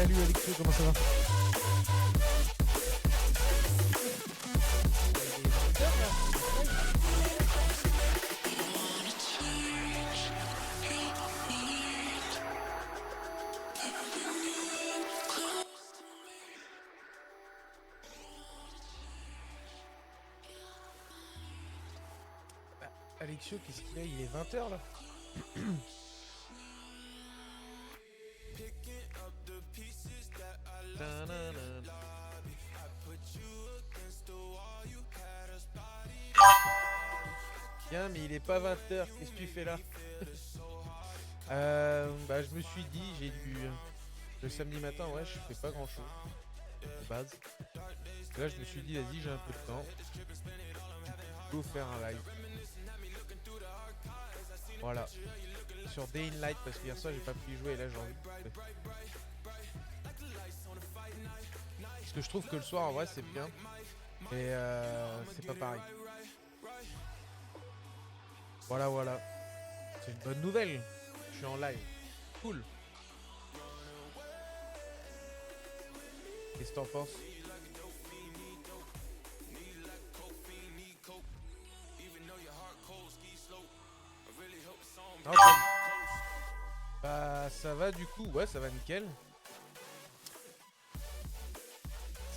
Salut Alexio, comment ça va? Alexio, qu'est-ce qu'il a? Il est 20h là? Bien, mais il est pas 20h, qu'est-ce que tu fais là? Bah, je me suis dit, j'ai dû. Le samedi matin, ouais, je fais pas grand chose, de base. Et là, je me suis dit, vas-y, j'ai un peu de temps. Go faire un live. Voilà. Sur Day in Light, parce qu'hier soir, j'ai pas pu y jouer et là, j'ai envie de jouer. Parce que je trouve que le soir, en vrai, c'est bien. Mais c'est pas pareil. Voilà, voilà. C'est une bonne nouvelle. Je suis en live. Cool. Qu'est-ce que t'en penses? Ah, ok. Bah, ça va du coup. Ouais, ça va nickel.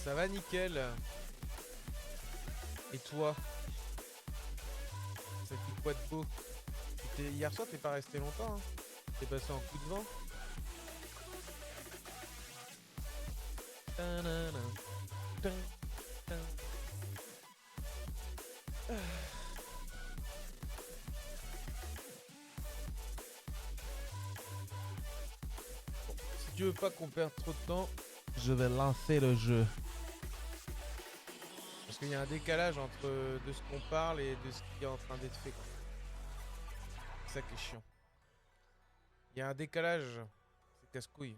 Ça va nickel. Et toi? Ça fait quoi de beau? Hier soir, t'es pas resté longtemps, hein? T'es passé en coup de vent? Ta-na-na. Tin, tin. Ah. Bon, si tu veux pas qu'on perde trop de temps, je vais lancer le jeu. Parce qu'il y a un décalage entre de ce qu'on parle et de ce qui est en train d'être fait, quoi. C'est ça qui est chiant. Il y a un décalage. C'est casse-couille.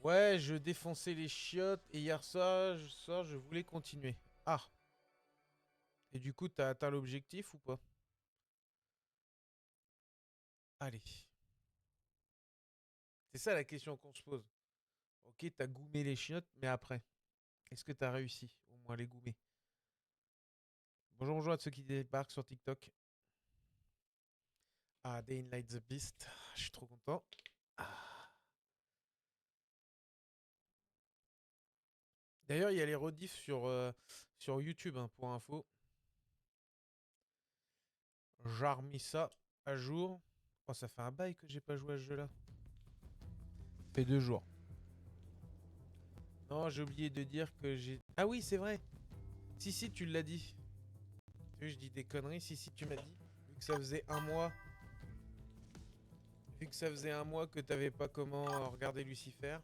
Ouais, je défonçais les chiottes et hier soir, je voulais continuer. Ah. Et du coup, t'as atteint l'objectif ou pas? Allez. C'est ça la question qu'on se pose. Ok, t'as goumé les chiottes, mais après, est-ce que t'as réussi au moins à les goumer? Bonjour, bonjour à ceux qui débarquent sur TikTok. Ah, Day in Light the Beast. Je suis trop content. Ah. D'ailleurs, il y a les rediffs sur YouTube, hein, pour info. J'ai remis ça à jour. Oh, ça fait un bail que j'ai pas joué à ce jeu-là. Ça fait 2 jours. Non, j'ai oublié de dire que j'ai... Ah oui, c'est vrai. Si, si, tu l'as dit. Tu sais, je dis des conneries. Si, si, tu m'as dit. Vu que ça faisait un mois. Vu que ça faisait un mois que t'avais pas comment regarder Lucifer.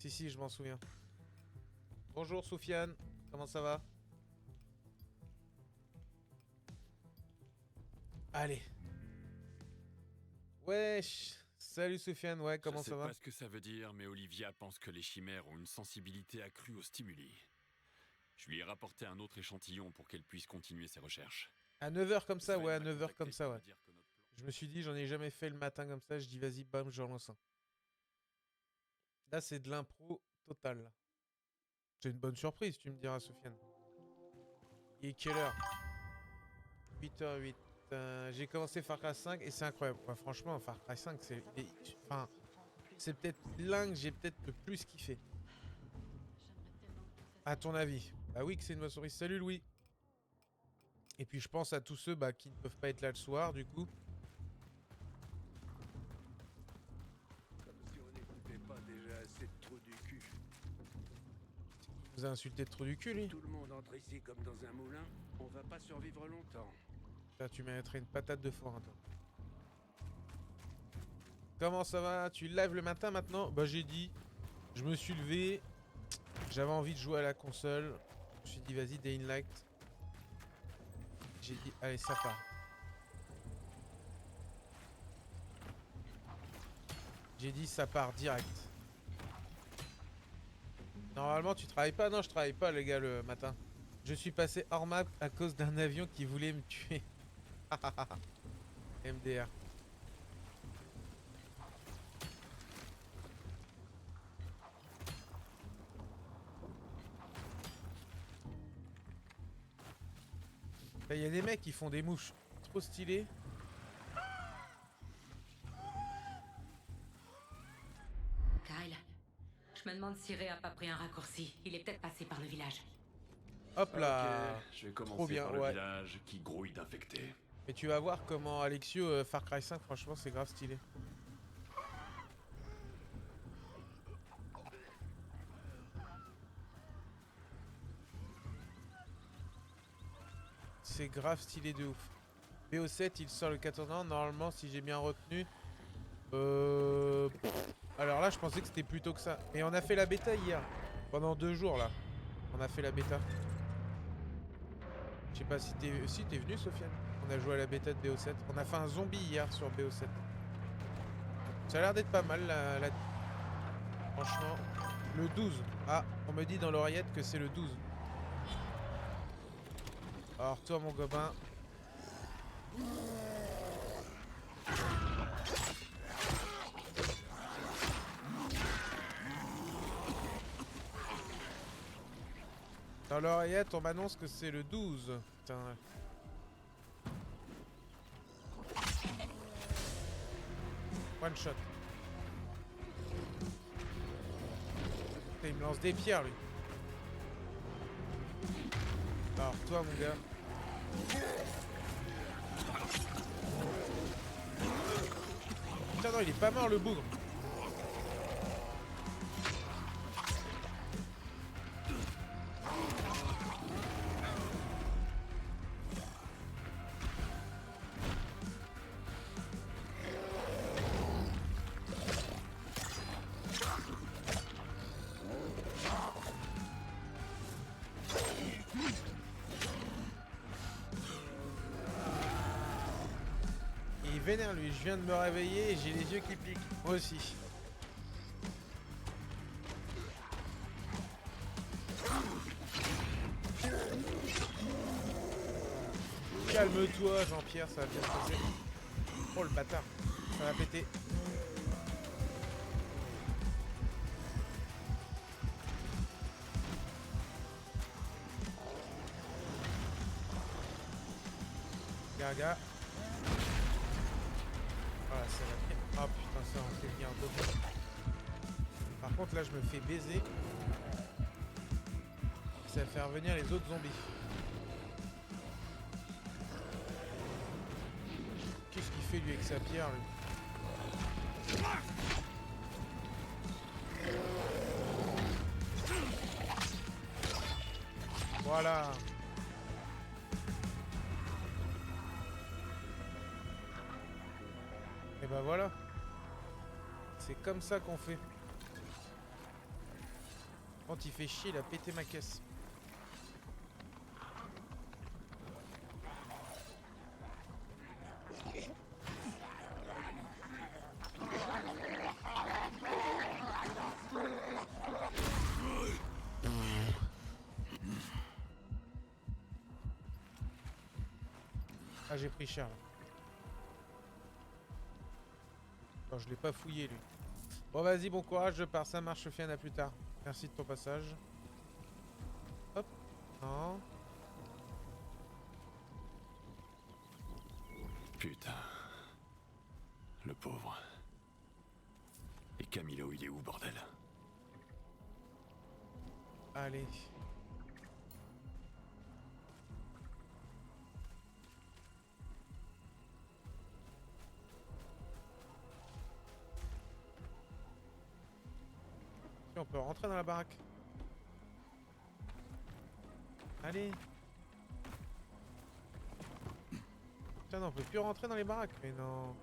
Si, si, je m'en souviens. Bonjour, Soufiane. Comment ça va? Allez. Wesh. Salut, Soufiane. Ouais, comment ça va? Je sais pas ce que ça veut dire, mais Olivia pense que les chimères ont une sensibilité accrue aux stimuli. Je lui ai rapporté un autre échantillon pour qu'elle puisse continuer ses recherches. À 9h comme ça, Sven ouais, à m'a 9h comme contacté ça, pour ouais. me dire que notre plan... Je me suis dit, j'en ai jamais fait le matin comme ça. Je dis, vas-y, bam, je relance un. Là, c'est de l'impro total. C'est une bonne surprise, tu me diras, Sofiane. Il est quelle heure? 8h08. J'ai commencé Far Cry 5 et c'est incroyable. Ouais, franchement, Far Cry 5, enfin, c'est peut-être l'un que j'ai peut-être le plus kiffé. À ton avis? Bah oui que c'est une bonne surprise. Salut Louis. Et puis je pense à tous ceux qui ne peuvent pas être là le soir, du coup. Comme si on n'écoutait pas déjà assez de trous du cul. Il nous a insulté de trop du cul, lui. Tout le monde entre ici comme dans un moulin. On va pas survivre longtemps. Là, tu mériterais une patate de forain, toi. Comment ça va? Tu live le matin maintenant? Bah j'ai dit. Je me suis levé. J'avais envie de jouer à la console. Je me suis dit, vas-y, Day in Light. J'ai dit, allez, ça part. J'ai dit, ça part direct. Normalement, tu travailles pas? Non, je travaille pas, les gars, le matin. Je suis passé hors map à cause d'un avion qui voulait me tuer. MDR. Il y a des mecs qui font des mouches trop stylées. Kyle, je me demande si Ray a pas pris un raccourci. Il est peut-être passé par le village. Hop là. Ok, je vais Trop commencer bien, par le ouais. village qui grouille d'infectés. Et tu vas voir comment Alexio Far Cry 5, franchement, c'est grave stylé. C'est grave stylé de ouf. BO7, il sort le 14 novembre. Normalement, si j'ai bien retenu. Alors là, je pensais que c'était plus tôt que ça. Mais on a fait la bêta hier. Pendant 2 jours, là. On a fait la bêta. Je sais pas si t'es... Si, t'es venu, Sofiane. On a joué à la bêta de BO7. On a fait un zombie hier sur BO7. Ça a l'air d'être pas mal, franchement. Le 12. Ah, on me dit dans l'oreillette que c'est le 12. Alors toi, mon copain. Dans l'oreillette, on m'annonce que c'est le 12. Putain. One shot. Putain, il me lance des pierres, lui. Alors, toi, mon gars. Putain, non, il est pas mort, le bougre. Il est vénère, lui. Je viens de me réveiller et j'ai les yeux qui piquent. Moi aussi. Calme-toi, Jean-Pierre, ça va bien se passer. Oh, le bâtard. Ça va péter. Gaga. Voilà, ça va. Oh putain, ça en fait venir d'autres. Par contre, là, je me fais baiser. Ça va faire venir les autres zombies. Qu'est-ce qu'il fait, lui, avec sa pierre, lui? Voilà. Et bah voilà. C'est comme ça qu'on fait. Quand il fait chier, il a pété ma caisse. Ah, j'ai pris cher là. Oh, je l'ai pas fouillé lui. Bon, vas-y, bon courage, je pars. Ça marche, Sofiane, à plus tard. Merci de ton passage. Hop. Non. Putain. Le pauvre. Et Camilo, il est où, bordel? Allez. On peut rentrer dans la baraque. Allez. Putain, non, on peut plus rentrer dans les baraques. Mais non.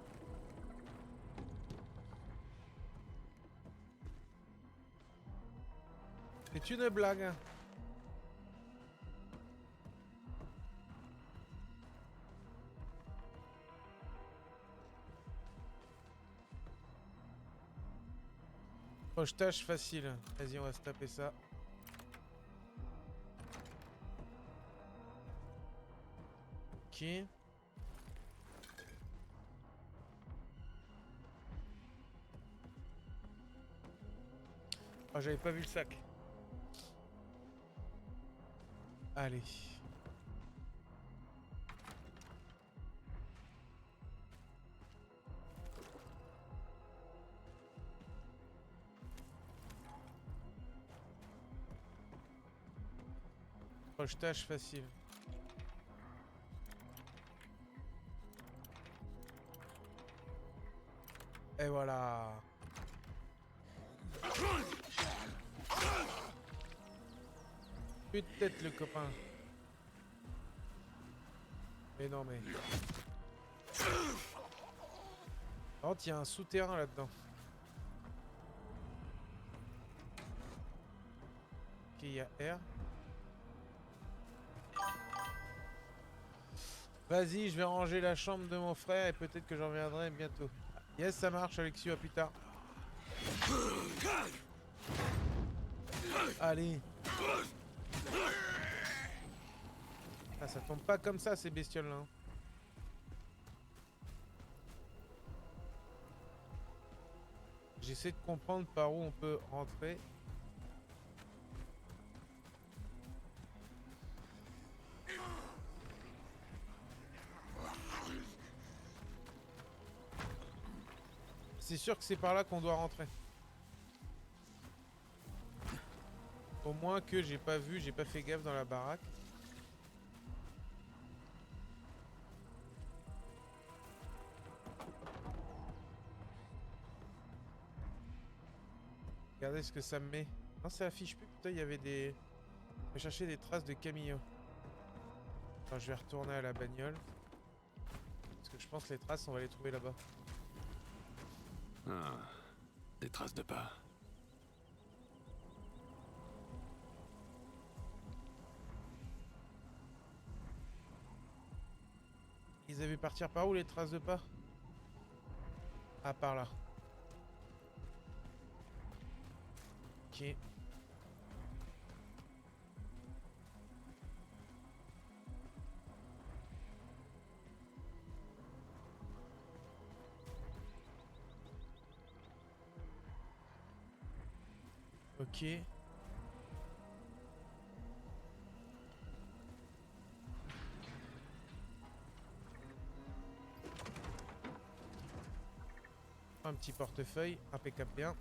C'est une blague. Pochetage facile. Vas-y, on va se taper ça. Ok. Ah, j'avais pas vu le sac. Allez. Projetage facile. Et voilà. Peut-être le copain. Mais non mais. Par contre, il y a un souterrain là-dedans. Ok, il y a R. Vas-y, je vais ranger la chambre de mon frère et peut-être que j'en reviendrai bientôt. Yes, ça marche, Alexis, à plus tard. Allez. Ah, ça tombe pas comme ça, ces bestioles-là. Hein. J'essaie de comprendre par où on peut rentrer. C'est sûr que c'est par là qu'on doit rentrer. Au moins que j'ai pas vu, j'ai pas fait gaffe dans la baraque. Regardez ce que ça me met. Non, ça affiche plus. Putain, il y avait des... Je vais chercher des traces de Camillo. Enfin, je vais retourner à la bagnole. Parce que je pense que les traces, on va les trouver là-bas. Ah, des traces de pas. Ils avaient partir par où les traces de pas? Ah, par là. Ok. Ok. Un petit portefeuille, impeccable bien.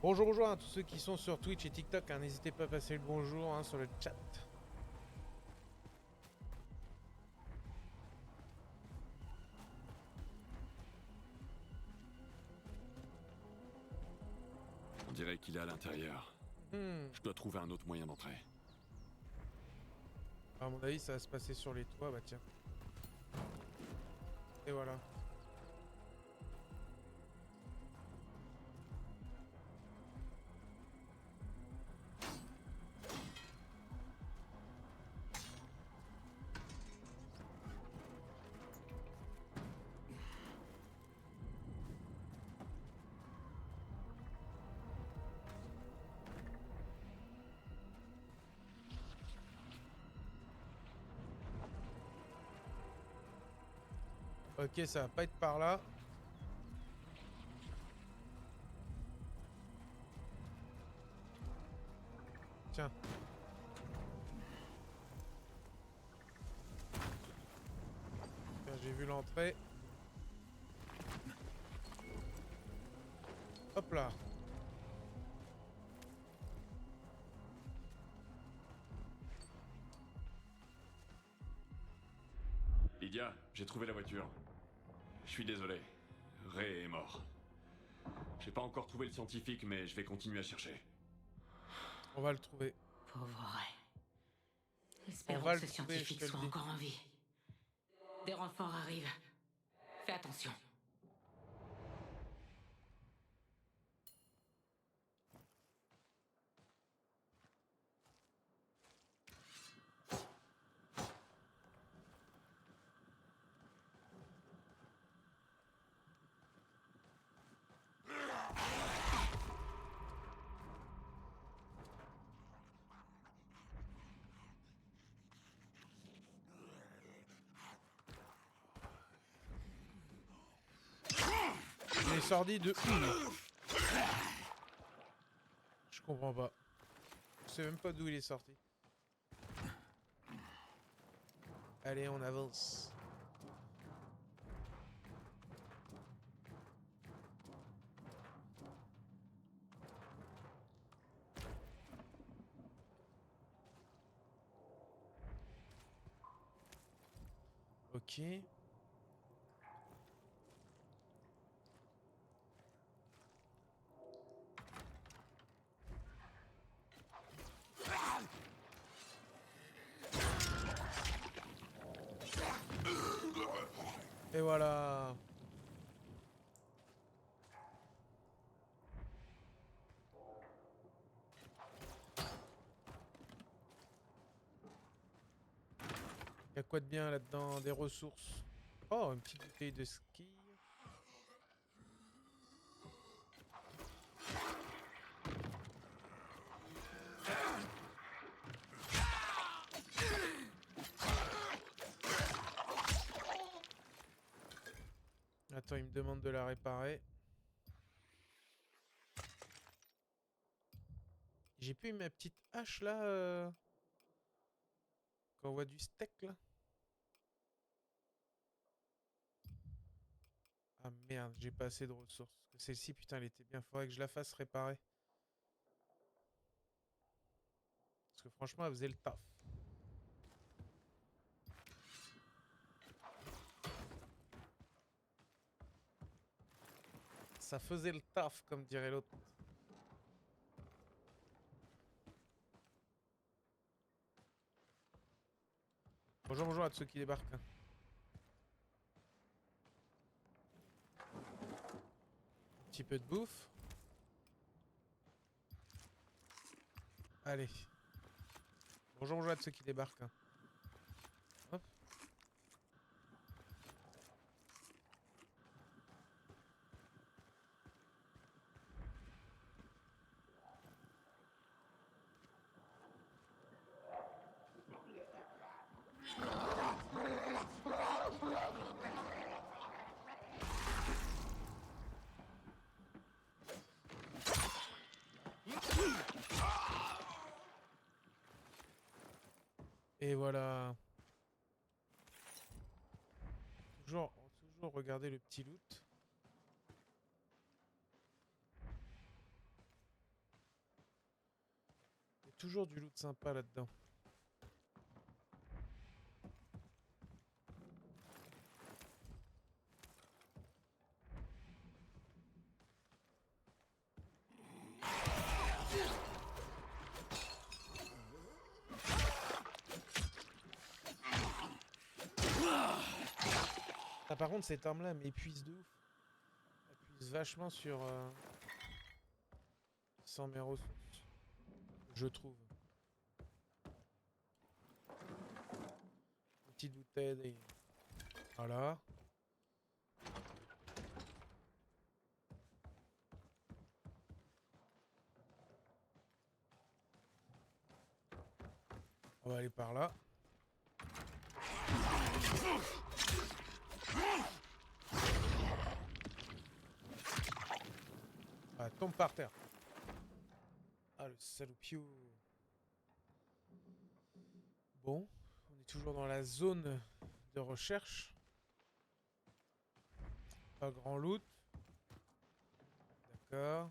Bonjour, bonjour à tous ceux qui sont sur Twitch et TikTok. Hein, n'hésitez pas à passer le bonjour hein, sur le chat. On dirait qu'il est à l'intérieur. Je dois trouver un autre moyen d'entrer. À mon avis, ça va se passer sur les toits. Bah tiens. Et voilà. Ok, ça va pas être par là. Tiens. Tiens, j'ai vu l'entrée. Hop là. Lydia, j'ai trouvé la voiture. Je suis désolé. Ray est mort. J'ai pas encore trouvé le scientifique, mais je vais continuer à chercher. On va le trouver. Pauvre Ray. On Espérons va que le ce trouver, scientifique je te le soit dis. encore en vie. Des renforts arrivent. Fais attention. sordide de où? Je comprends pas. Je sais même pas d'où il est sorti. Allez, on avance. Ok. Et voilà. Y a quoi de bien là-dedans? Des ressources. Oh, une petite bouteille de ski. Attends, il me demande de la réparer. J'ai plus ma petite hache là quand on voit du steak là. Ah merde, j'ai pas assez de ressources. Parce que celle-ci, putain, elle était bien. Faudrait que je la fasse réparer. Parce que franchement, elle faisait le taf. Ça faisait le taf, comme dirait l'autre. Bonjour, bonjour à tous ceux qui débarquent. Hein. Un petit peu de bouffe. Allez. Bonjour, bonjour à tous ceux qui débarquent. Hein. Hop. Et voilà. Toujours regarder le petit loot. Il y a toujours du loot sympa là-dedans. Ah, par contre, cette arme-là m'épuise de ouf. Elle m'épuise vachement sans mes ressources. Je trouve. Une petite bouteille. Et... Voilà. On va aller par là. Ah, tombe par terre. Ah, le salopiou. Bon, on est toujours dans la zone de recherche. Pas grand loot. D'accord.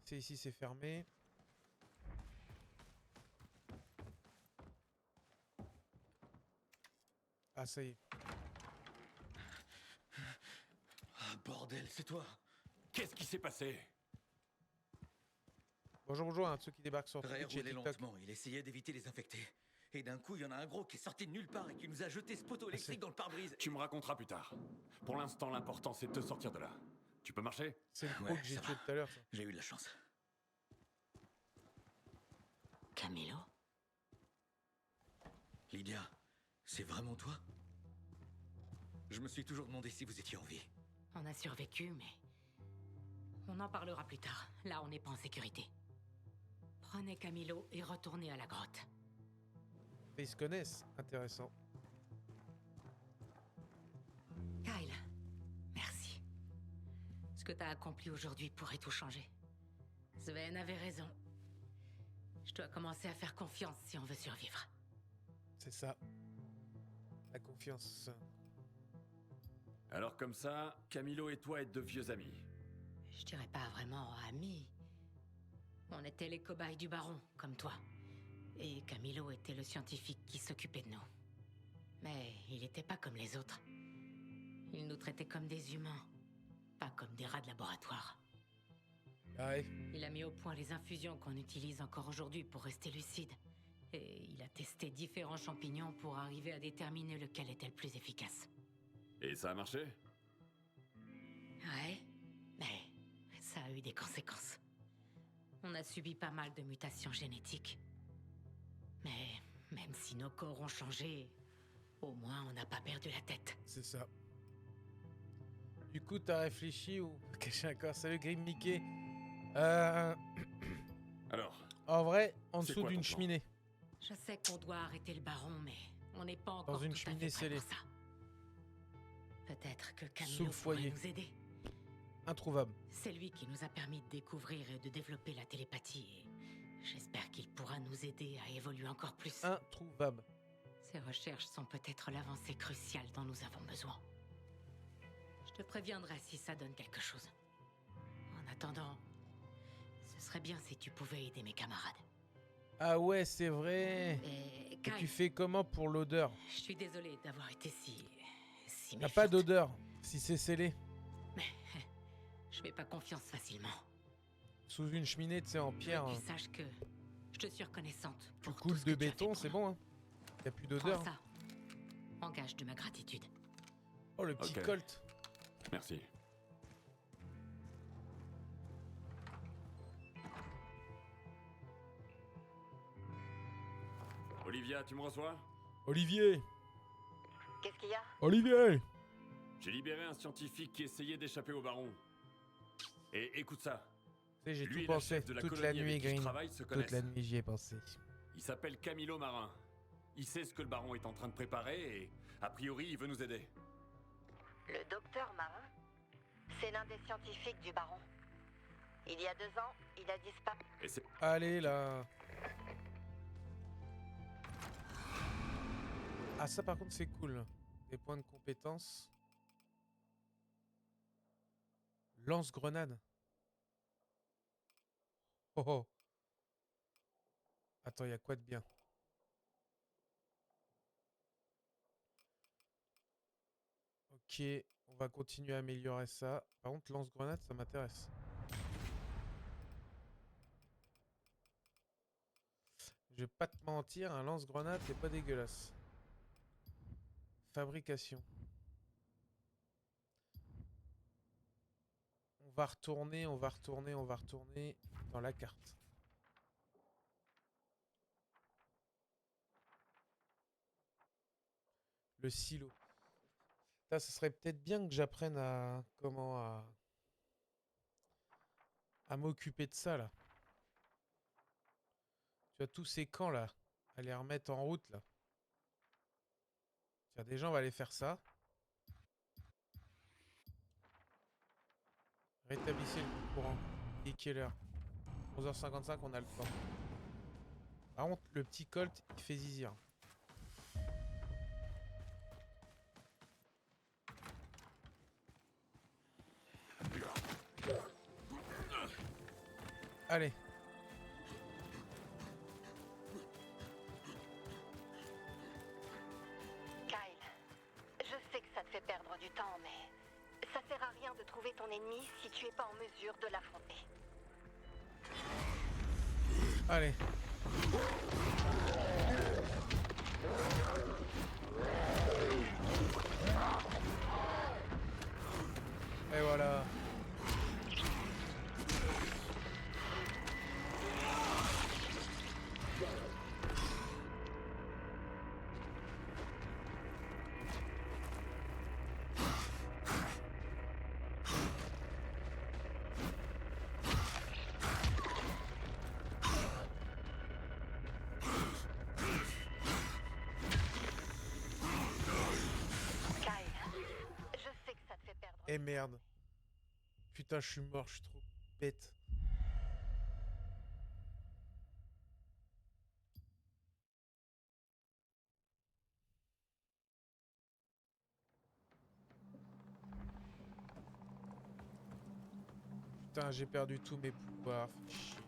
C'est ici, c'est fermé. Ah, ça y est. Ah, bordel, c'est toi. Qu'est-ce qui s'est passé? Bonjour, bonjour à ceux qui débarquent sur Ray Twitch et roulait TikTok. lentement, il essayait d'éviter les infectés. Et d'un coup, il y en a un gros qui est sorti de nulle part et qui nous a jeté ce poteau électrique dans le pare-brise. Tu me raconteras plus tard. Pour l'instant, l'important, c'est de te sortir de là. Tu peux marcher? C'est le pro Ouais, que j'ai ça tué va. tout à l'heure, ça. J'ai eu de la chance. Camilo? Lydia, c'est vraiment toi? Je me suis toujours demandé si vous étiez en vie. On a survécu, mais... On en parlera plus tard. Là, on n'est pas en sécurité. Prenez Camilo et retournez à la grotte. Mais ils se connaissent. Intéressant. Kyle, Ce que t'as accompli aujourd'hui pourrait tout changer. Sven avait raison. Je dois commencer à faire confiance si on veut survivre. C'est ça. La confiance. Alors comme ça, Camilo et toi êtes de vieux amis. Je dirais pas vraiment amis. On était les cobayes du baron, comme toi. Et Camilo était le scientifique qui s'occupait de nous. Mais il était pas comme les autres. Il nous traitait comme des humains, pas comme des rats de laboratoire. Ah ouais. Il a mis au point les infusions qu'on utilise encore aujourd'hui pour rester lucide. Et il a testé différents champignons pour arriver à déterminer lequel était le plus efficace. Et ça a marché? Ouais, mais ça a eu des conséquences. On a subi pas mal de mutations génétiques. Mais même si nos corps ont changé, au moins on n'a pas perdu la tête. C'est ça. Du coup, t'as réfléchi ou... Caché un corps. Salut Grim Mickey. Alors, En vrai, en C'est dessous quoi d'une ton plan? cheminée. Je sais qu'on doit arrêter le baron, mais on n'est pas encore une tout à cheminée fait prêt scellée. pour ça. Peut-être que Sous Camilo le foyer. pourrait nous aider. Introuvable. C'est lui qui nous a permis de découvrir et de développer la télépathie. Et j'espère qu'il pourra nous aider à évoluer encore plus. Introuvable. Ces recherches sont peut-être l'avancée cruciale dont nous avons besoin. Je te préviendrai si ça donne quelque chose. En attendant, ce serait bien si tu pouvais aider mes camarades. Ah ouais, c'est vrai. Et Et Kyle, tu fais comment pour l'odeur? je suis désolée d'avoir été si T'as méfiante. pas d'odeur si c'est scellé. Mais je fais pas confiance facilement. Sous une cheminée, tu sais, en pierre. Et puis sache que je te suis reconnaissante. Tu pour tout coules ce de que tu as fait béton, pour c'est moi. bon, hein. Y a plus Prends d'odeur. ça. En gage de ma gratitude. Oh, le petit Ok. Colt. merci. Olivia, tu me reçois? Olivier. Qu'est-ce qu'il y a? Olivier. J'ai libéré un scientifique qui essayait d'échapper au baron. Et écoute ça. Tu sais, j'ai Lui tout et la pensé. chef de la Toute la colonie nuit, avec qui je Green. travaille se Toute la connaissent. nuit, j'y ai pensé. Il s'appelle Camilo Marin. Il sait ce que le baron est en train de préparer et, a priori, il veut nous aider. Le docteur Marin? C'est l'un des scientifiques du baron. Il y a 2 ans, il a disparu. Et c'est... Allez, là. Ah, ça, par contre, c'est cool. Des points de compétence. Lance-grenade. Oh oh. Attends, il y a quoi de bien? Ok, on va continuer à améliorer ça. Par contre, lance-grenade, ça m'intéresse. Je vais pas te mentir, un lance-grenade, c'est pas dégueulasse. Fabrication. On va retourner dans la carte. Le silo. Ça serait peut-être bien que j'apprenne à m'occuper de ça là. Tu as tous ces camps là, à les remettre en route là. Tiens, déjà on va aller faire ça. Rétablissez le courant. Et quelle heure? 11h55, on a le temps. Par contre, le petit Colt, il fait zizir. Allez. Kyle, je sais que ça te fait perdre du temps, mais ça sert à rien de trouver ton ennemi si tu es pas en mesure de l'affronter. Allez. Et voilà. Kyle, je sais que ça te fait perdre. Et merde. Putain, je suis mort, je suis trop bête. Putain, j'ai perdu tous mes pouvoirs. Fait chier.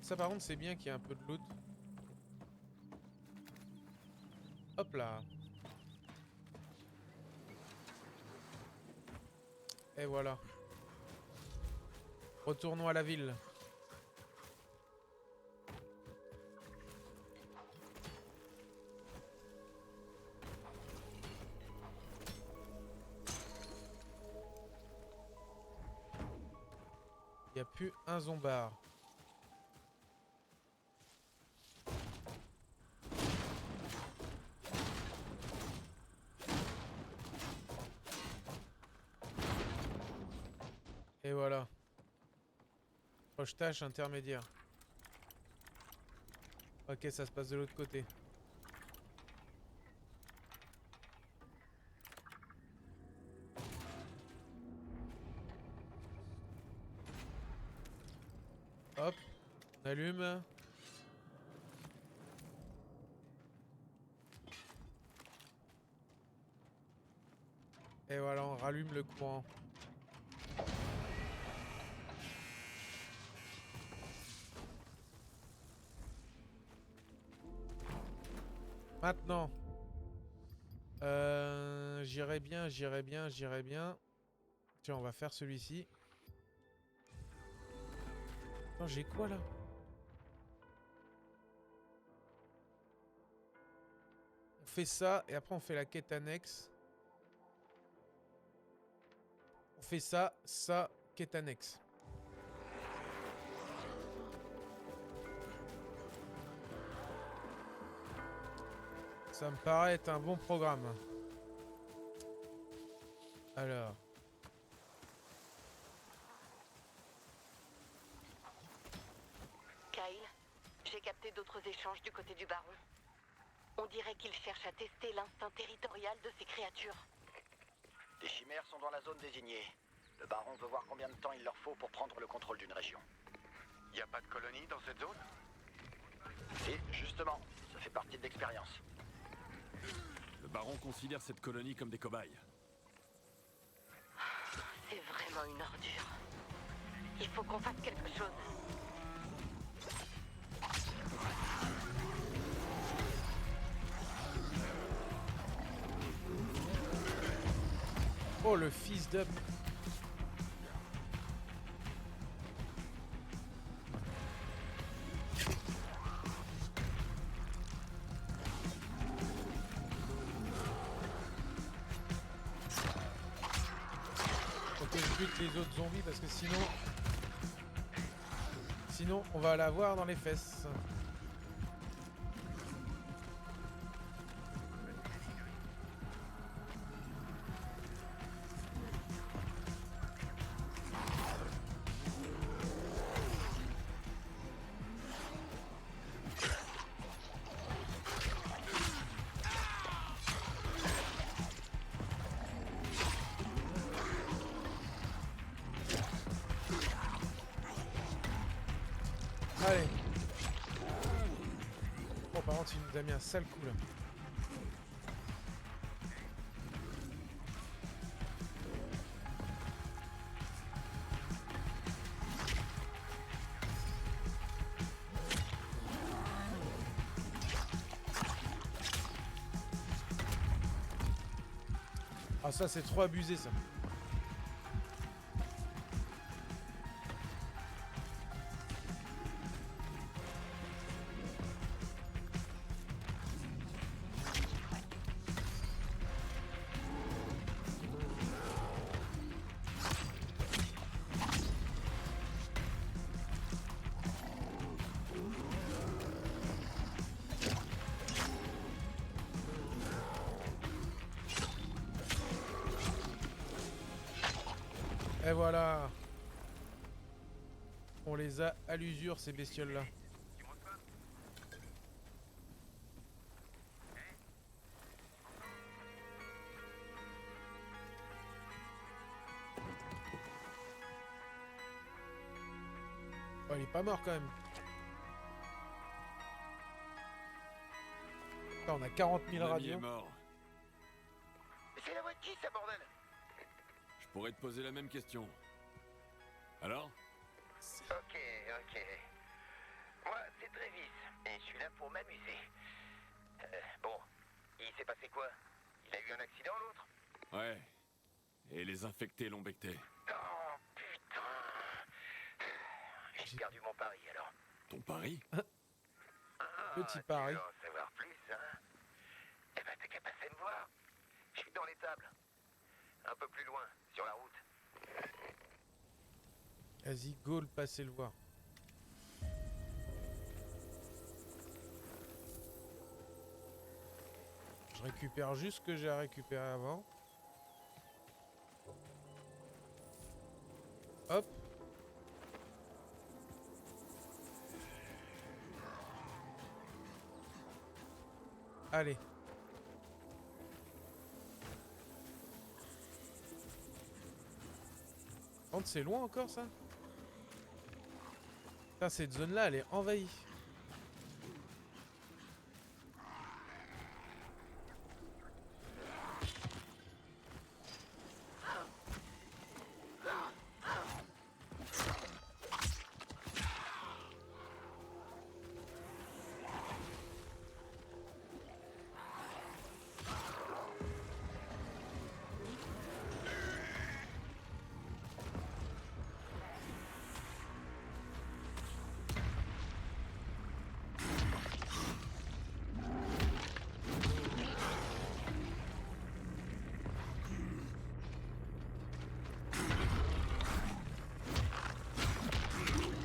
Ça, par contre, c'est bien qu'il y ait un peu de loot. Hop là. Et voilà. Retournons à la ville. Il n'y a plus un zombard. Et voilà. Proche-tâche intermédiaire. Ok, ça se passe de l'autre côté. Hop, on allume. Et voilà, on rallume le courant. Maintenant. J'irai bien, j'irai bien, j'irai bien. Tiens, on va faire celui-ci. Attends, j'ai quoi là? On fait ça et après on fait la quête annexe. On fait ça, quête annexe. Ça me paraît être un bon programme. Alors. Kyle, j'ai capté d'autres échanges du côté du baron. On dirait qu'ils cherchent à tester l'instinct territorial de ces créatures. Les chimères sont dans la zone désignée. Le baron veut voir combien de temps il leur faut pour prendre le contrôle d'une région. Y a pas de colonie dans cette zone? Et justement, ça fait partie de l'expérience. Le baron considère cette colonie comme des cobayes. C'est vraiment une ordure. Il faut qu'on fasse quelque chose. Oh, le fils d'up. Faut que je bute les autres zombies parce que sinon on va l'avoir dans les fesses. Allez. Oh, par contre, il nous a mis un sale coup là. Ah, ça, c'est trop abusé ça. Et voilà. On les a à l'usure, ces bestioles là. Oh, il est pas mort quand même. Là, on a 40 000 Mon ami est radios. mort. C'est la voix de qui, ça, bordel? Je pourrais te poser la même question. Alors? Ok. Moi, c'est Trévis, et je suis là pour m'amuser. Bon, il s'est passé quoi? Il a eu un accident, l'autre? Ouais. Et les infectés l'ont becté. Oh, putain. J'ai perdu mon pari, alors. Ton pari? Petit Tu pari. veux en savoir plus, hein? Eh ben, t'as qu'à passer me voir. Je suis dans l'étable. Un peu plus loin, sur la route. Vas-y, go le passer le voir. Je récupère juste ce que j'ai à récupérer avant. Hop. Allez. Par contre, c'est loin encore ça? Putain, cette zone-là, elle est envahie.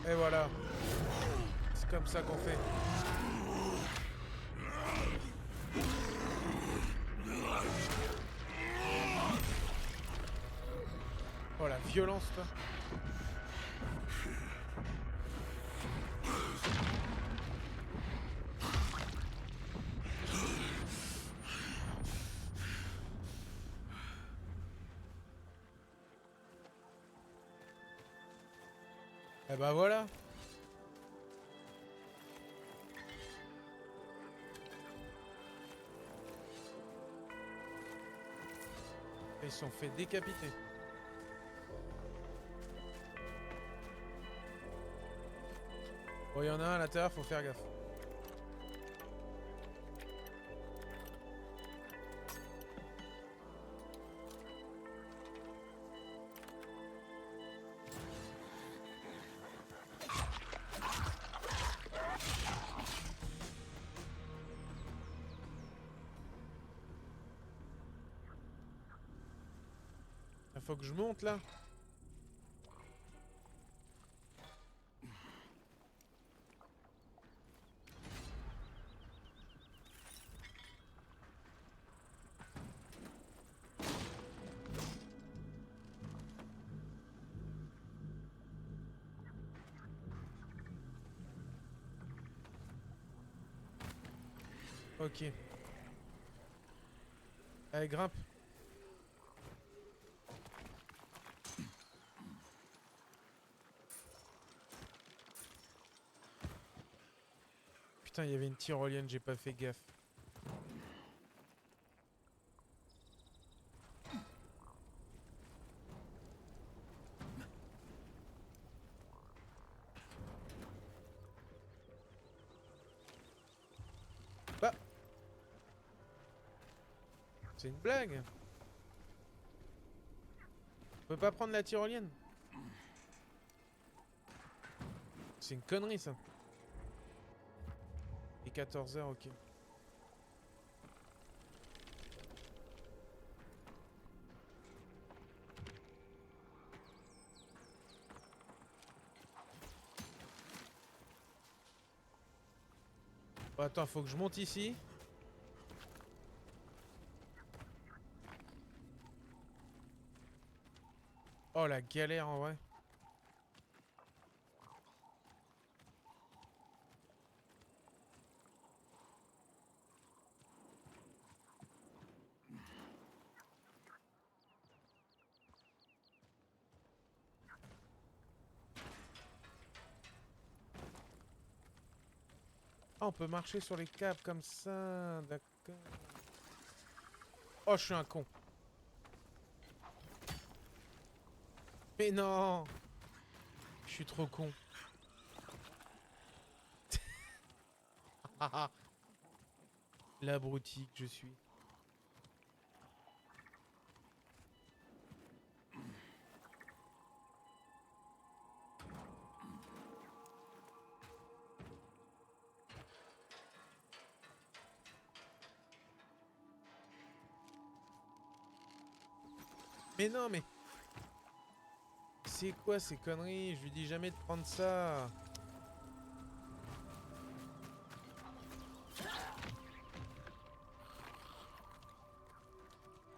Et voilà. C'est comme ça qu'on fait. Oh la violence, toi. Et bah voilà. Ils se sont fait décapiter. Bon, il y en a un à l'intérieur, faut faire gaffe. Il faut que je monte là. Ok. Allez, grimpe. Putain, il y avait une tyrolienne, j'ai pas fait gaffe. Bah. C'est une blague. On peut pas prendre la tyrolienne. C'est une connerie ça. Et 14h, ok. Bon, attends, faut que je monte ici. Oh la galère en vrai. Ah, on peut marcher sur les câbles comme ça, d'accord. Oh, je suis un con. Mais non! Je suis trop con. L'abruti que je suis. Mais non, mais... C'est quoi ces conneries? Je lui dis jamais de prendre ça.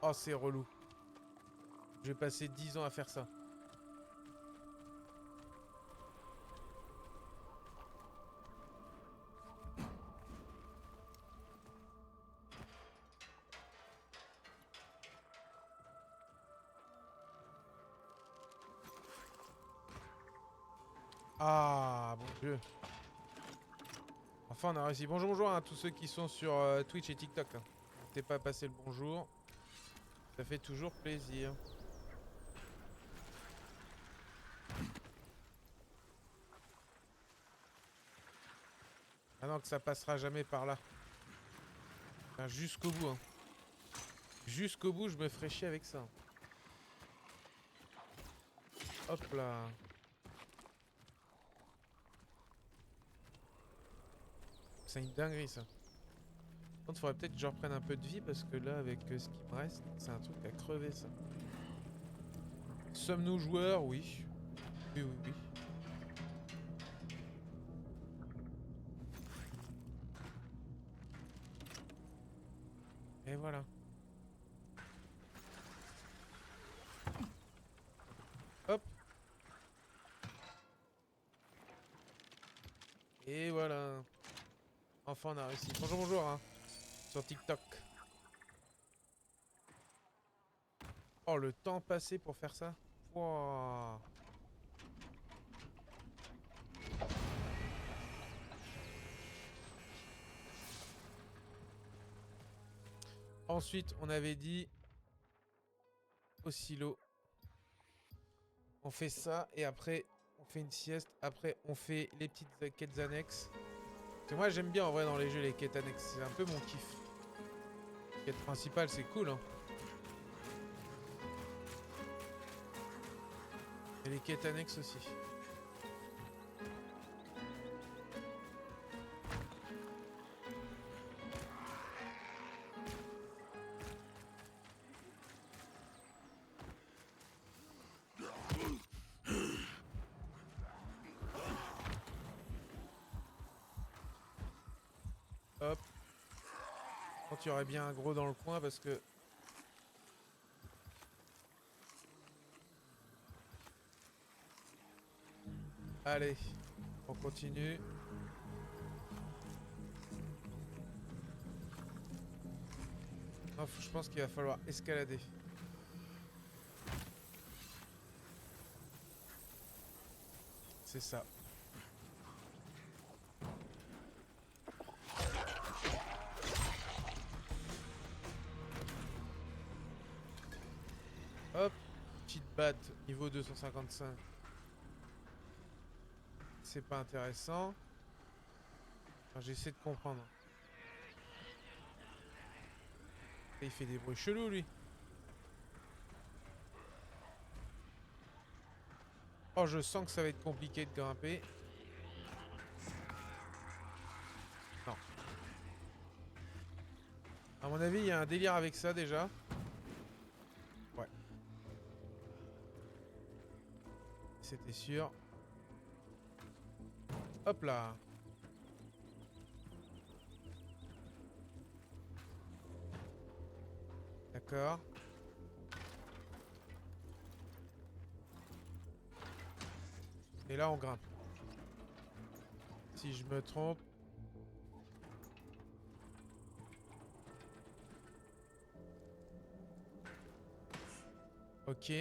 Oh, c'est relou. Je vais passer 10 ans à faire ça. Ah, bon Dieu. Enfin, on a réussi. Bonjour, bonjour à tous ceux qui sont sur Twitch et TikTok. N'hésitez pas à passer le bonjour. Ça fait toujours plaisir. Ah non, que ça passera jamais par là. Enfin, jusqu'au bout. Hein. Jusqu'au bout, je me ferai chier avec ça. Hop là. C'est une dinguerie ça. Il faudrait peut-être que je reprenne un peu de vie parce que là, avec ce qui me reste, c'est un truc à crever ça. Sommes-nous joueurs? Oui. Oui, oui, oui. Et voilà. Hop. Et voilà. Enfin, on a réussi. Bonjour, bonjour, hein. Sur TikTok. Oh, le temps passé pour faire ça. Wouah. Ensuite, on avait dit au silo. On fait ça et après, on fait une sieste. Après, on fait les petites quêtes annexes. Parce que moi, j'aime bien en vrai dans les jeux les quêtes annexes. C'est un peu mon kiff. La quête principale, c'est cool, hein. Et les quêtes annexes aussi. Hop. Quand il y aurait bien un gros dans le coin parce que... Allez, on continue. Oh, je pense qu'il va falloir escalader. C'est ça. Hop, petite batte, niveau 255. C'est pas intéressant. Enfin, j'essaie de comprendre. Et il fait des bruits chelous, lui. Oh, je sens que ça va être compliqué de grimper. Non. À mon avis, il y a un délire avec ça, déjà. Ouais. C'était sûr. Hop là. D'accord. Et là, on grimpe. Si je me trompe. Ok.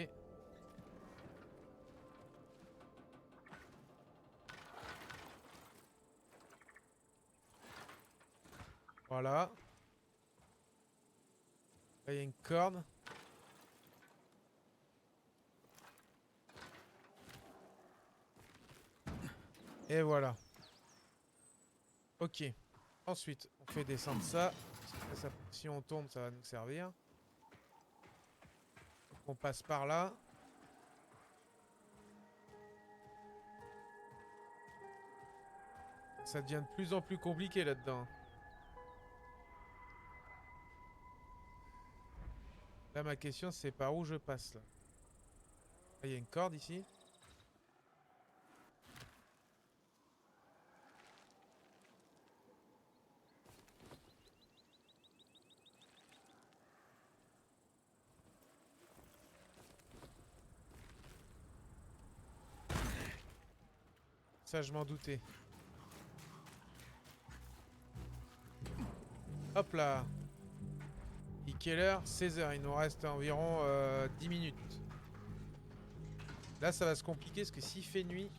Voilà. Là, il y a une corde. Et voilà. Ok. Ensuite, on fait descendre ça. Si on tombe, ça va nous servir. Donc, on passe par là. Ça devient de plus en plus compliqué là-dedans. Là, ma question, c'est par où je passe, là. Il y a une corde ici. Ça, je m'en doutais. Hop là. Et quelle heure? 16h. Il nous reste environ 10 minutes. Là, ça va se compliquer parce que s'il fait nuit...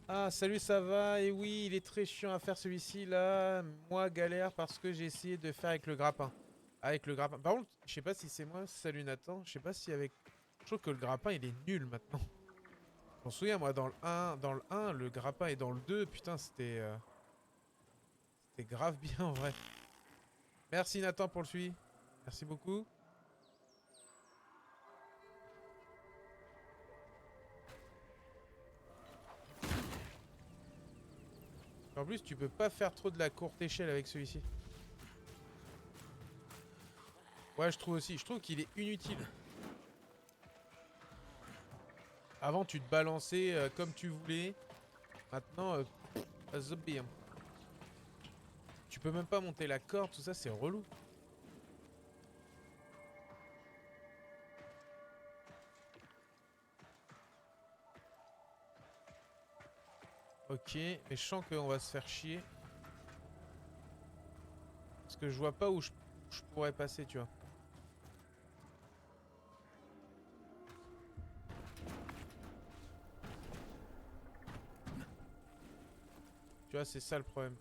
Ah, salut, ça va? Et oui, il est très chiant à faire celui-ci, là. Moi, galère parce que j'ai essayé de faire avec le grappin. Avec le grappin. Par contre, je sais pas si c'est moi. Salut, Nathan. Je sais pas si avec... Je trouve que le grappin, il est nul, maintenant. Je m'en souviens, moi, dans le 1, le grappin, et dans le 2, putain, c'était... C'était grave bien, en vrai. Merci, Nathan, pour le suivi. Merci beaucoup. En plus, tu peux pas faire trop de la courte échelle avec celui-ci. Ouais, je trouve aussi. Je trouve qu'il est inutile. Avant, tu te balançais comme tu voulais. Maintenant, bien. Tu peux même pas monter la corde, tout ça, c'est relou. Ok, mais je sens qu'on va se faire chier. Parce que je vois pas où je pourrais passer, tu vois. Tu vois, c'est ça le problème.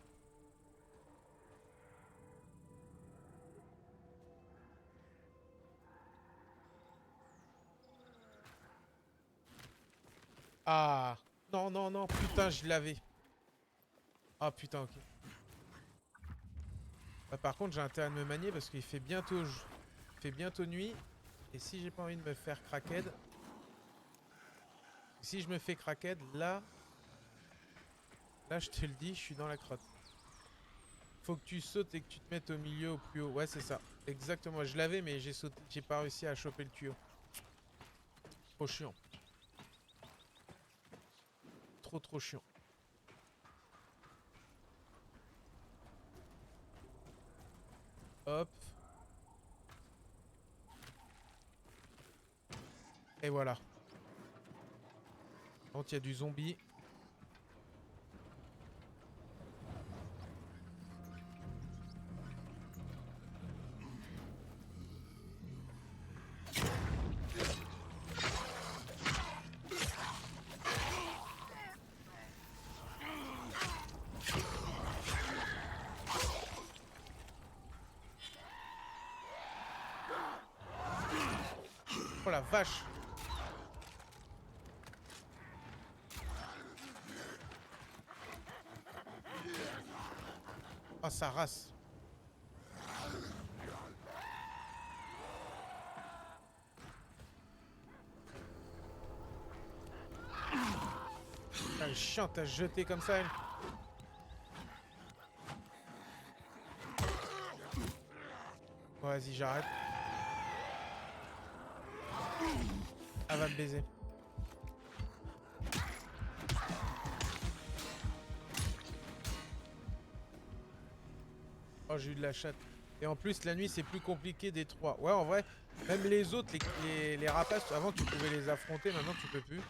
Ah! Non, non, non, putain, je l'avais. Ah, putain, ok. Bah, par contre, j'ai intérêt à me manier parce qu'il fait bientôt... Il fait bientôt nuit. Et si j'ai pas envie de me faire crackhead... Si je me fais crackhead, là... Là, je te le dis, je suis dans la crotte. Faut que tu sautes et que tu te mettes au milieu, au plus haut. Ouais, c'est ça. Exactement. Je l'avais, mais j'ai sauté. J'ai pas réussi à choper le tuyau. Trop chiant. Trop chiant. Hop. Et voilà. Donc il y a du zombie. Oh la vache. Oh sa race. Elle est chiante à jeter comme ça, elle. Bon, vas-y, j'arrête. Elle va me baiser. Oh, j'ai eu de la chatte. Et en plus, la nuit, c'est plus compliqué des trois. Ouais, en vrai, même les autres, les rapaces, avant, tu pouvais les affronter. Maintenant, tu peux plus.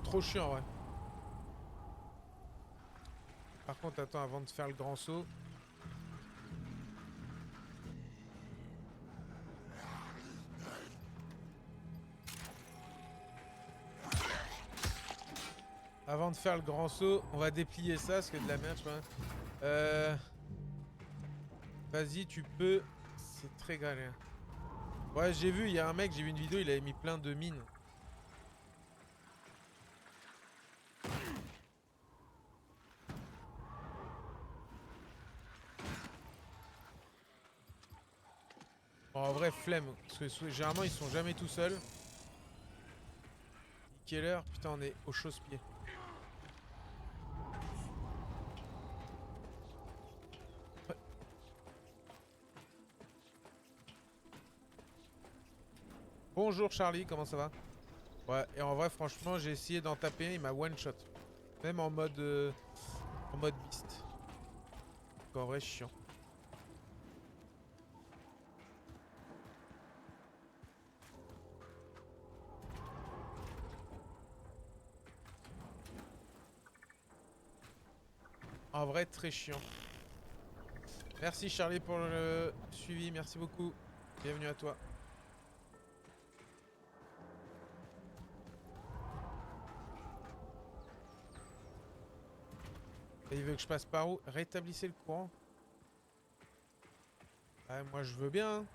Trop chiant, ouais. Par contre, attends, avant de faire le grand saut. Avant de faire le grand saut, on va déplier ça, parce que de la merde, je crois. Vas-y, tu peux. C'est très galère. Ouais, j'ai vu, il y a un mec, j'ai vu une vidéo, il avait mis plein de mines. Bon, en vrai, flemme. Parce que généralement, ils sont jamais tout seuls. Quelle heure? Putain, on est au chausse-pied. Ouais. Bonjour Charlie, comment ça va? Ouais, et en vrai, franchement, j'ai essayé d'en taper un, il m'a one-shot. Même en mode beast. Donc, en vrai, chiant. En vrai, très chiant. Merci Charlie pour le suivi, merci beaucoup. Bienvenue à toi. Et il veut que je passe par où? Rétablissez le courant. Ouais, moi je veux bien. Hein.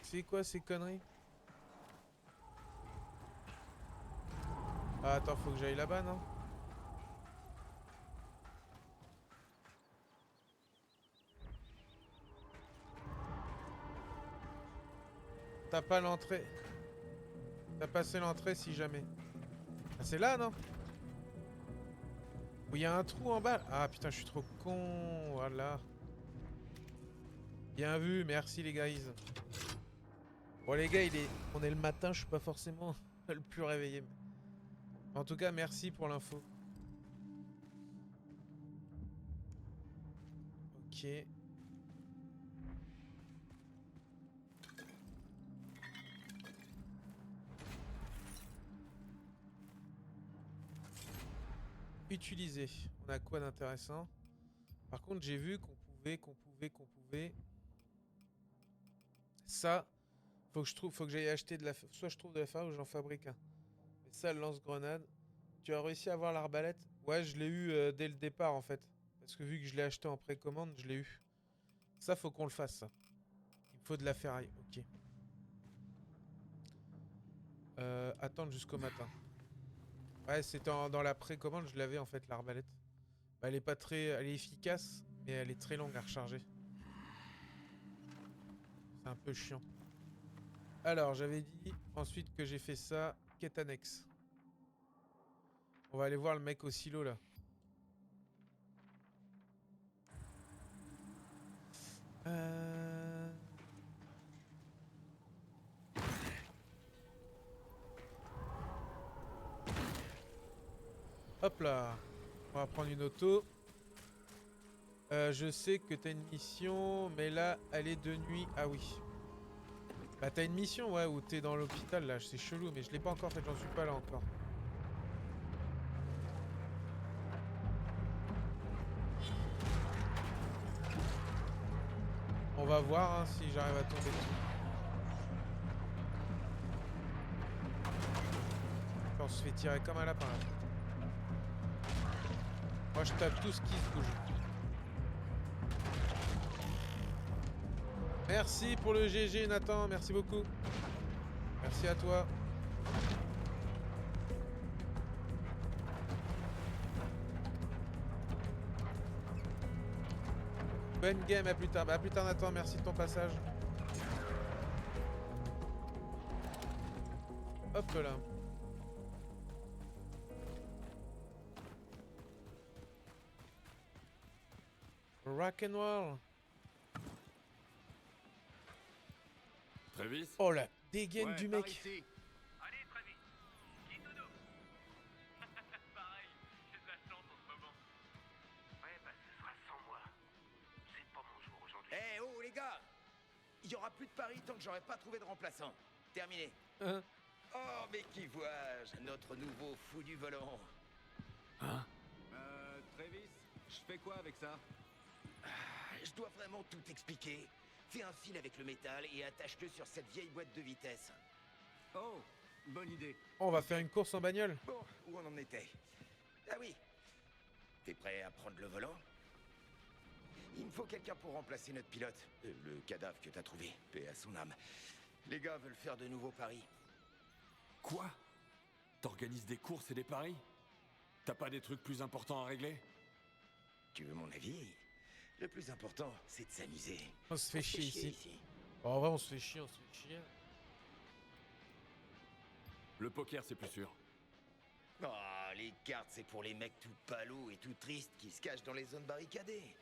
C'est quoi ces conneries? Ah, attends, faut que j'aille là-bas, non? T'as pas l'entrée. T'as passé l'entrée si jamais. Ah, c'est là, non? Où il y a un trou en bas. Ah putain, je suis trop con. Voilà. Bien vu, merci les guys. Bon les gars, on est le matin, je suis pas forcément le plus réveillé. En tout cas, merci pour l'info. Ok. Utiliser. On a quoi d'intéressant? Par contre, j'ai vu qu'on pouvait. Ça, faut que j'aille acheter de la. Soit je trouve de la farine ou j'en fabrique un. Mais ça, le lance-grenade. Tu as réussi à avoir l'arbalète? Ouais, je l'ai eu dès le départ en fait. Parce que vu que je l'ai acheté en précommande, je l'ai eu. Ça, faut qu'on le fasse, ça. Il me faut de la ferraille, ok. Attendre jusqu'au matin. Ouais, c'était dans la précommande, je l'avais en fait, l'arbalète. Bah, elle est pas très. Elle est efficace, mais elle est très longue à recharger. C'est un peu chiant. Alors, j'avais dit ensuite que j'ai fait ça. Quête annexe. On va aller voir le mec au silo là. Hop là. On va prendre une auto. Je sais que t'as une mission, mais là, elle est de nuit. Ah oui. Bah t'as une mission, ouais, où t'es dans l'hôpital, là. C'est chelou, mais je l'ai pas encore fait, j'en suis pas là encore. On va voir hein, si j'arrive à tomber dessus. On se fait tirer comme un lapin, là. Moi, je tape tout ce qui se bouge. Merci pour le GG, Nathan. Merci beaucoup. Merci à toi. Bonne game, à plus tard. Bah, à plus tard, Nathan. Merci de ton passage. Hop là. Rock'n'roll. Travis? Oh la dégaine du mec. Ici. Allez, Travis, qui nous nous Pareil, j'ai de la chance en ce moment. Ouais, bah ce sera sans moi. C'est pas mon jour aujourd'hui. Eh oh les gars, il y aura plus de paris tant que j'aurai pas trouvé de remplaçant. Terminé. Hein? Oh mais qui vois-je, notre nouveau fou du volant. Hein? Travis, je fais quoi avec ça? Je dois vraiment tout expliquer. Fais un fil avec le métal et attache-le sur cette vieille boîte de vitesse. Oh, bonne idée. Oh, on va faire une course en bagnole. Bon, où on en était? Ah oui. T'es prêt à prendre le volant? Il me faut quelqu'un pour remplacer notre pilote. Le cadavre que t'as trouvé. Paix à son âme. Les gars veulent faire de nouveaux paris. Quoi? T'organises des courses et des paris? T'as pas des trucs plus importants à régler? Tu veux mon avis? Le plus important, c'est de s'amuser. On se fait On se chier fait ici. Oh, en vrai, on se fait chier, on se fait chier. Le poker, c'est plus sûr. Oh, les cartes, c'est pour les mecs tout palos et tout tristes qui se cachent dans les zones barricadées.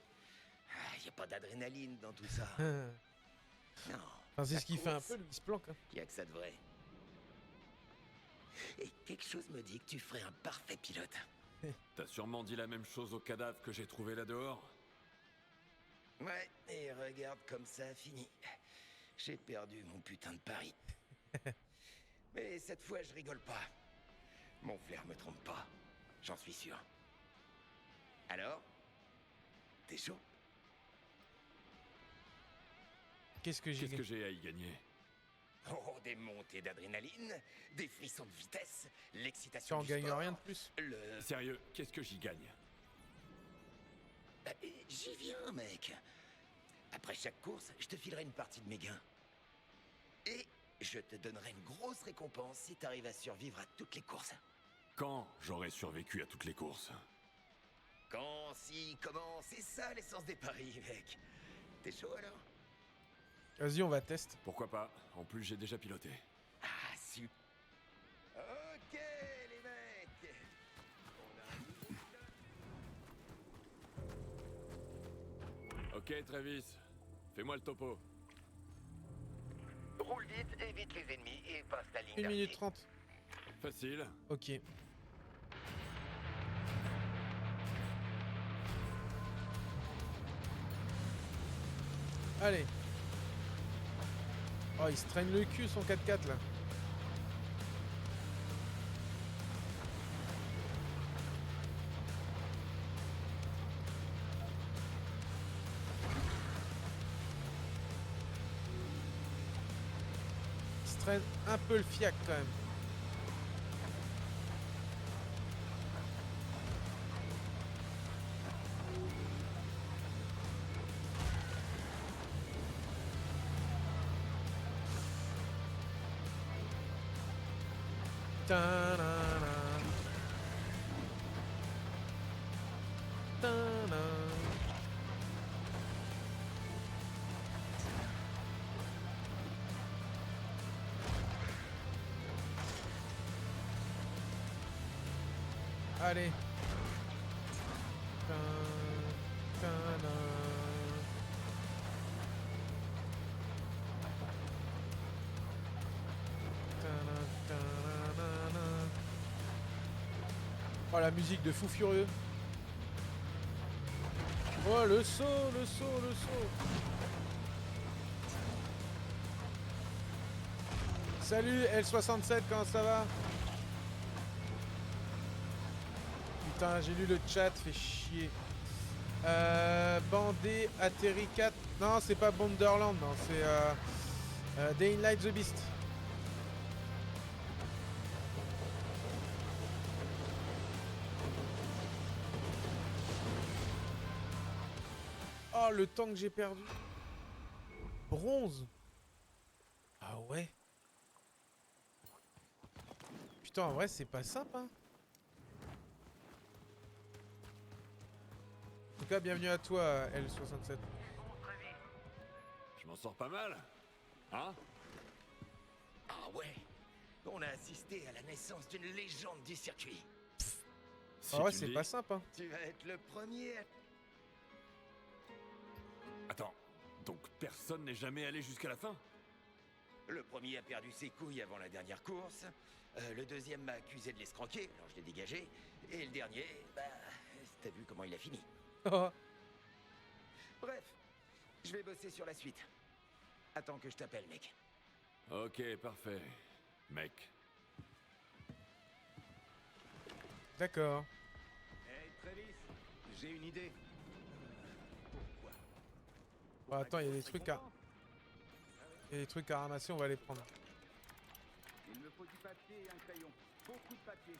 Y a pas d'adrénaline dans tout ça. Non. Enfin, c'est la ce qu'il fait un course, peu, lui, il se planque. Hein. Y a que ça de vrai. Et quelque chose me dit que tu ferais un parfait pilote. T'as sûrement dit la même chose au cadavre que j'ai trouvé là dehors. Ouais, et regarde comme ça a fini. J'ai perdu mon putain de pari. Mais cette fois, je rigole pas. Mon flair me trompe pas. J'en suis sûr. Alors? T'es chaud? Qu'est-ce que j'ai Qu'est-ce que j'ai à y gagner? Oh, des montées d'adrénaline, des frissons de vitesse, Tu l'excitation en du gagnes sport, rien de plus. Sérieux, qu'est-ce que j'y gagne? J'y viens, mec. Après chaque course, je te filerai une partie de mes gains. Et je te donnerai une grosse récompense si t'arrives à survivre à toutes les courses. Quand j'aurai survécu à toutes les courses? Quand, si, comment, c'est ça l'essence des paris, mec. T'es chaud alors? Vas-y, on va tester. Pourquoi pas? En plus, j'ai déjà piloté. Ah, super. Ok, les mecs. Ok, Travis. Fais-moi le topo. Roule vite, évite les ennemis et passe la ligne 1 minute d'arrivée. 30. Facile. Ok. Allez. Oh, il se traîne le cul son 4x4 là. Il se traîne un peu le fiac quand même. Ta-na-na. Ta-na. Allez. Ta-na. Oh, la musique de Fou Furieux. Oh, le saut, le saut, le saut. Salut L67, comment ça va? Putain, j'ai lu le chat, fait chier. Bandé, atterri 4. Non, c'est pas Bonderland, non, c'est Day in Light the Beast. Oh, le temps que j'ai perdu. Bronze. Ah ouais. Putain, en vrai, c'est pas simple, hein. En tout cas, bienvenue à toi, L67. Je m'en sors pas mal. Hein? Ah ouais. On a assisté à la naissance d'une légende du circuit. Si Ah ouais, tu c'est le pas dis. simple, hein. Tu vas être le premier à... Attends, donc personne n'est jamais allé jusqu'à la fin? Le premier a perdu ses couilles avant la dernière course. Le deuxième m'a accusé de l'escroquer, alors je l'ai dégagé. Et le dernier, bah, t'as vu comment il a fini. Oh. Bref, je vais bosser sur la suite. Attends que je t'appelle, mec. Ok, parfait. Mec. D'accord. Hey, Travis, j'ai une idée. Oh, attends, il y a des trucs à... Et les trucs à ramasser, on va les prendre. Il me faut du papier et un crayon. Beaucoup de papier.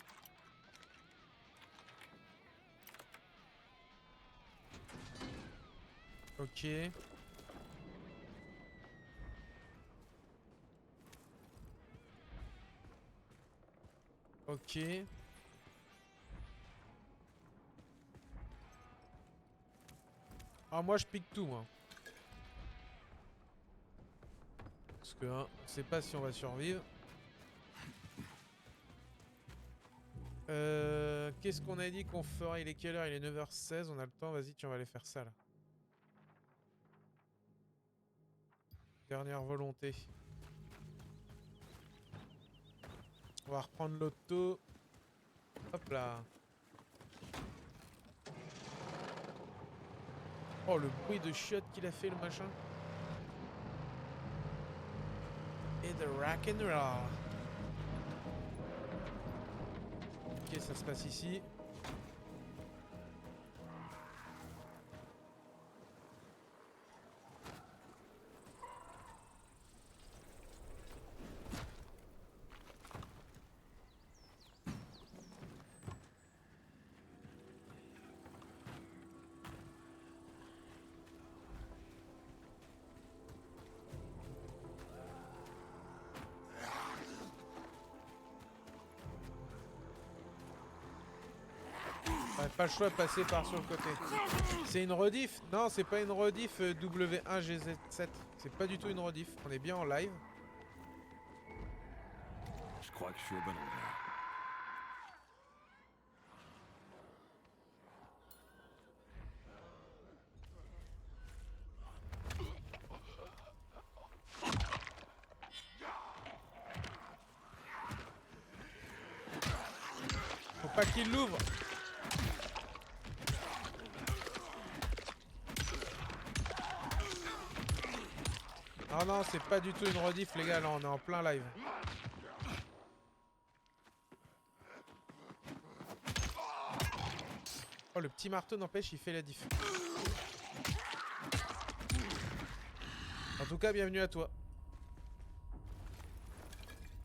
Ok. Ok. Alors moi je pique tout moi. Parce que hein, on sait pas si on va survivre. Qu'est-ce qu'on a dit qu'on ferait? Il est quelle heure? Il est 9h16, on a le temps, vas-y tu vas aller faire ça là. Dernière volonté. On va reprendre l'auto. Hop là. Oh le bruit de chiottes qu'il a fait le machin. Et de rock'n'roll. Ok, ça se passe ici. On n'a pas le choix de passer par sur le côté. C'est une rediff? Non, c'est pas une rediff W1GZ7. C'est pas du tout une rediff. On est bien en live. Je crois que je suis au bon endroit. Faut pas qu'il l'ouvre. Ah non, c'est pas du tout une rediff les gars, là on est en plein live. Oh le petit marteau n'empêche, il fait la diff. En tout cas, bienvenue à toi.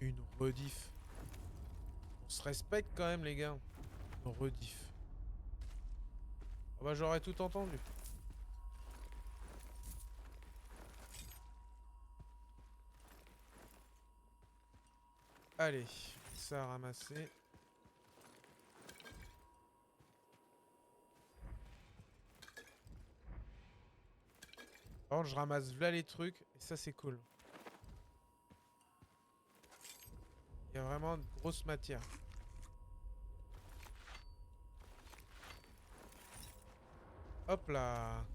Une rediff. On se respecte quand même les gars. Une rediff. Oh bah j'aurais tout entendu. Allez, ça à ramasser. Par contre, je ramasse là les trucs et ça c'est cool. Il y a vraiment de grosses matières. Hop là.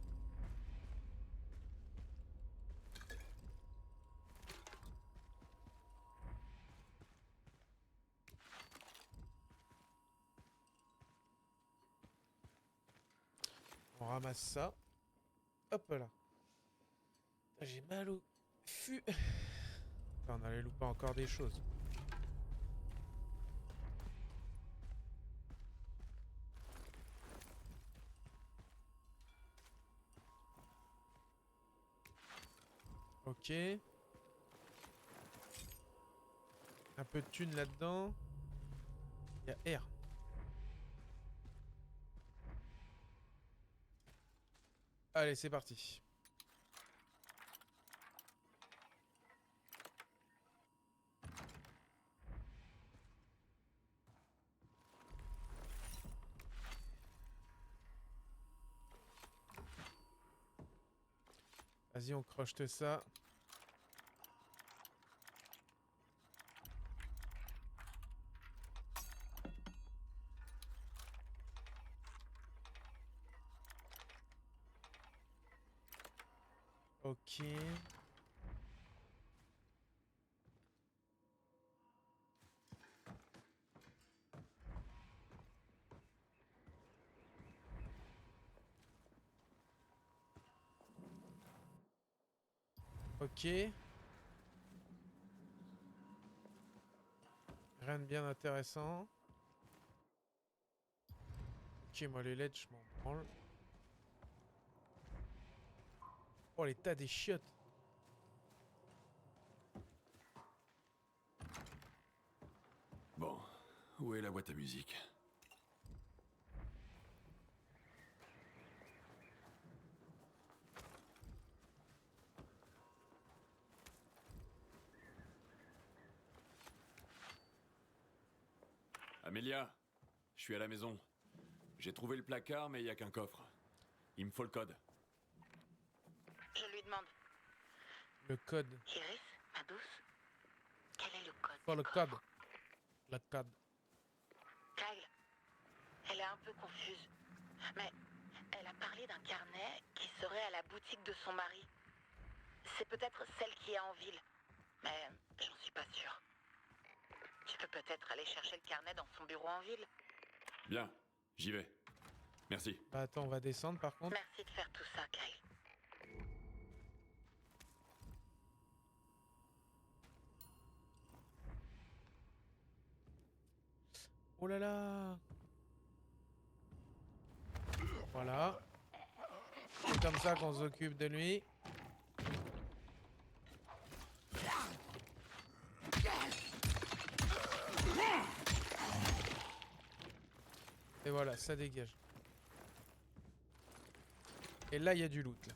On ramasse ça. Hop là. J'ai mal au fût. On allait louper encore des choses. Ok. Un peu de thunes là-dedans. Il y a R. Allez, c'est parti. Vas-y, on crochete ça. Ok. Ok. Rien de bien intéressant. Ok, moi les LED, je m'en branle. Oh, les tas des chiottes. Où est la boîte à musique? Amélia, je suis à la maison. J'ai trouvé le placard, mais il n'y a qu'un coffre. Il me faut le code. Je lui demande. Le code. Iris, ma douce, quel est le code? Faut le du code. coffre? Le code. Kyle, elle est un peu confuse. Mais elle a parlé d'un carnet qui serait à la boutique de son mari. C'est peut-être celle qui est en ville. Mais j'en suis pas sûre. Tu peux peut-être aller chercher le carnet dans son bureau en ville. Bien, j'y vais. Merci. Bah attends, on va descendre par contre. Merci de faire tout ça, Kyle. Oh là là. Voilà. C'est comme ça qu'on s'occupe de lui. Et voilà, ça dégage. Et là, il y a du loot. Là.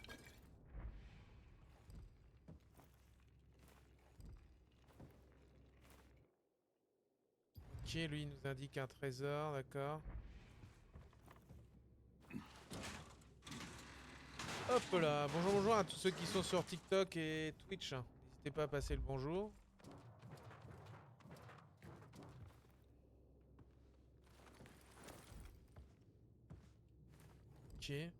Ok, lui, il nous indique un trésor, d'accord. Hop là, bonjour, bonjour à tous ceux qui sont sur TikTok et Twitch. N'hésitez pas à passer le bonjour. Ok. De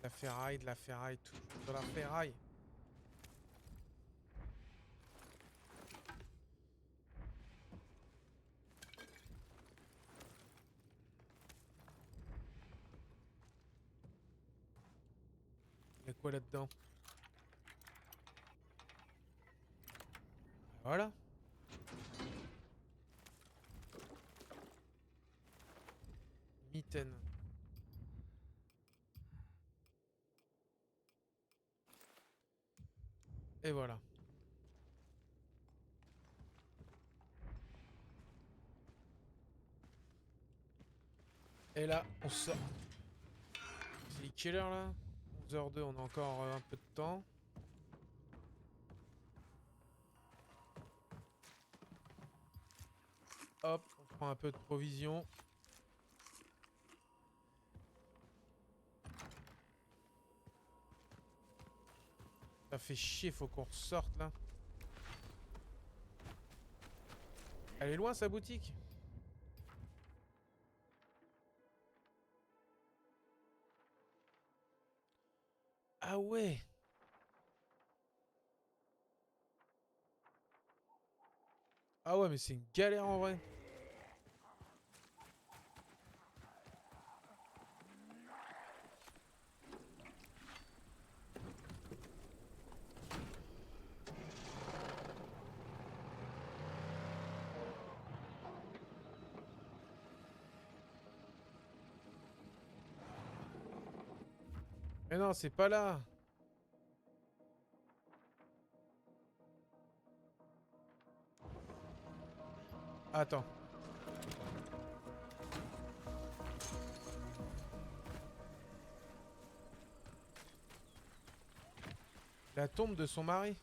la ferraille, toujours de la ferraille. Il y a quoi là-dedans? Voilà. Mitaine. Et voilà. Et là, on sort. C'est quelle heure là? 11h02, on a encore un peu de temps. Hop, on prend un peu de provisions. Ça fait chier, faut qu'on ressorte là. Elle est loin sa boutique? Ah ouais. Ah ouais, mais c'est une galère en vrai. Mais non, c'est pas là. Attends. La tombe de son mari.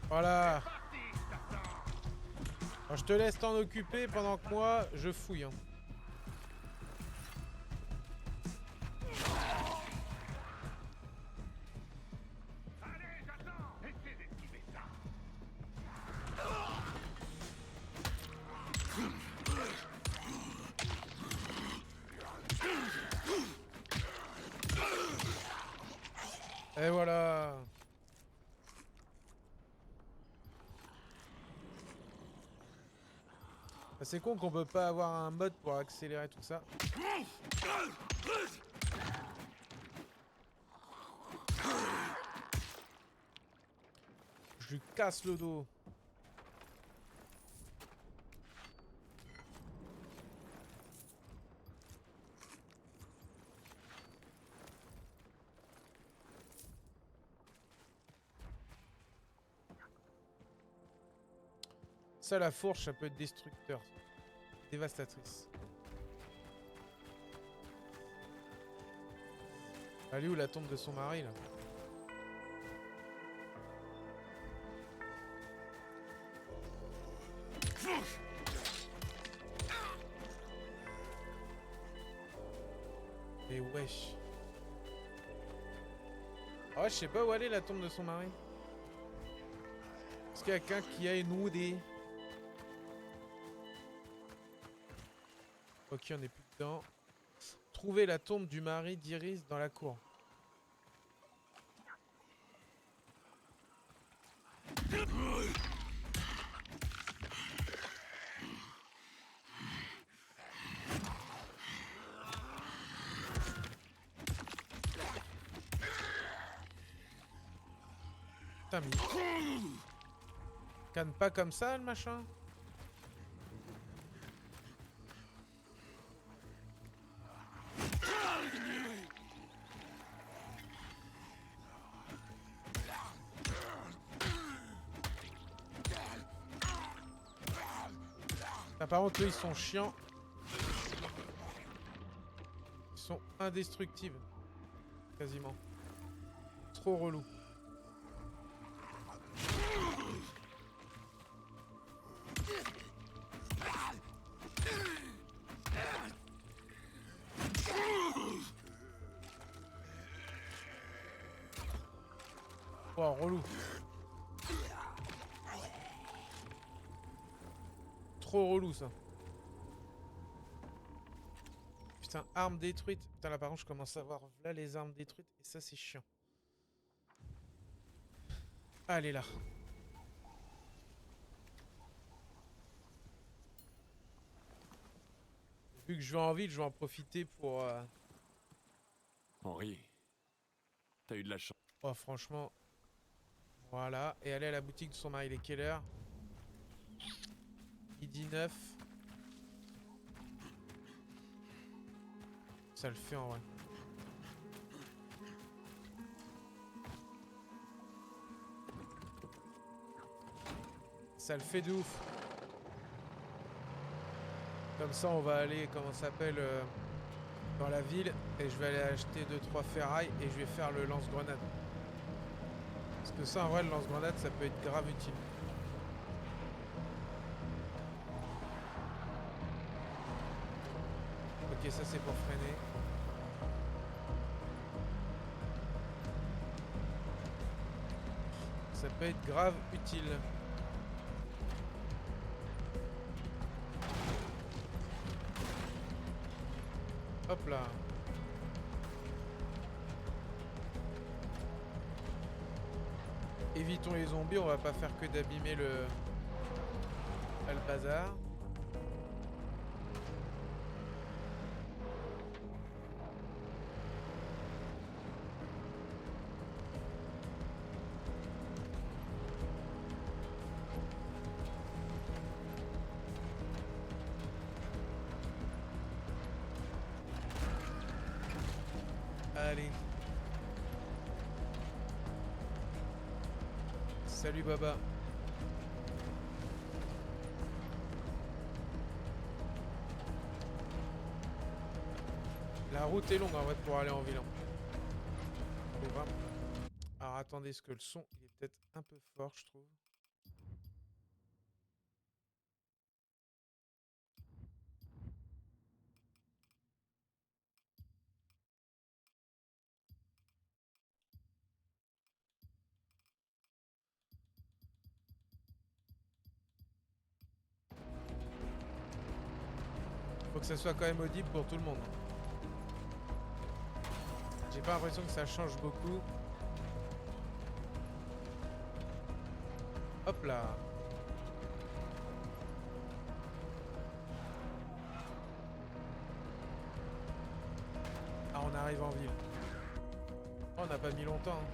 Voilà. Alors, je te laisse t'en occuper pendant que moi, je fouille. Hein. Allez, j'attends! Essayez d'esquiver ça! Et voilà. C'est con qu'on peut pas avoir un mode pour accélérer tout ça. Je lui casse le dos. Ça, la fourche, ça peut être destructeur. Dévastatrice. Elle est où la tombe de son mari, là? Et wesh. Ah, je sais pas où aller la tombe de son mari. Est-ce qu'il y a quelqu'un qui a une OD? Ok, on est plus dedans. Trouver la tombe du mari d'Iris dans la cour. Putain, mais... Canne pas comme ça, le machin. Ah, par contre, eux, ils sont chiants. Ils sont indestructibles. Quasiment. Trop relou. Oh, relou. Trop relou ça. Putain, arme détruite. Putain, là par contre, je commence à voir là les armes détruites et ça, c'est chiant. Allez là. Vu que je vais en ville, je vais en profiter pour... Henri, t'as eu de la chance. Oh, franchement... Voilà. Et aller à la boutique de son mari. Il est quelle heure? Midi 9. Ça le fait en vrai. Ça le fait de ouf. Comme ça, on va aller, comment ça s'appelle, dans la ville. Et je vais aller acheter 2-3 ferrailles et je vais faire le lance-grenade. Parce que ça, en vrai, le lance-grenade, ça peut être grave utile. Ok, ça c'est pour freiner. Ça peut être grave utile. Hop là. Évitons les zombies, on va pas faire que d'abîmer le bazar. Allez. Salut Baba. La route est longue en vrai pour aller en ville. Alors attendez, est-ce que le son il est peut-être un peu fort, je trouve. Faut que ça soit quand même audible pour tout le monde. J'ai pas l'impression que ça change beaucoup. Hop là. arrive en ville. Oh, on n'a pas mis longtemps. Hein.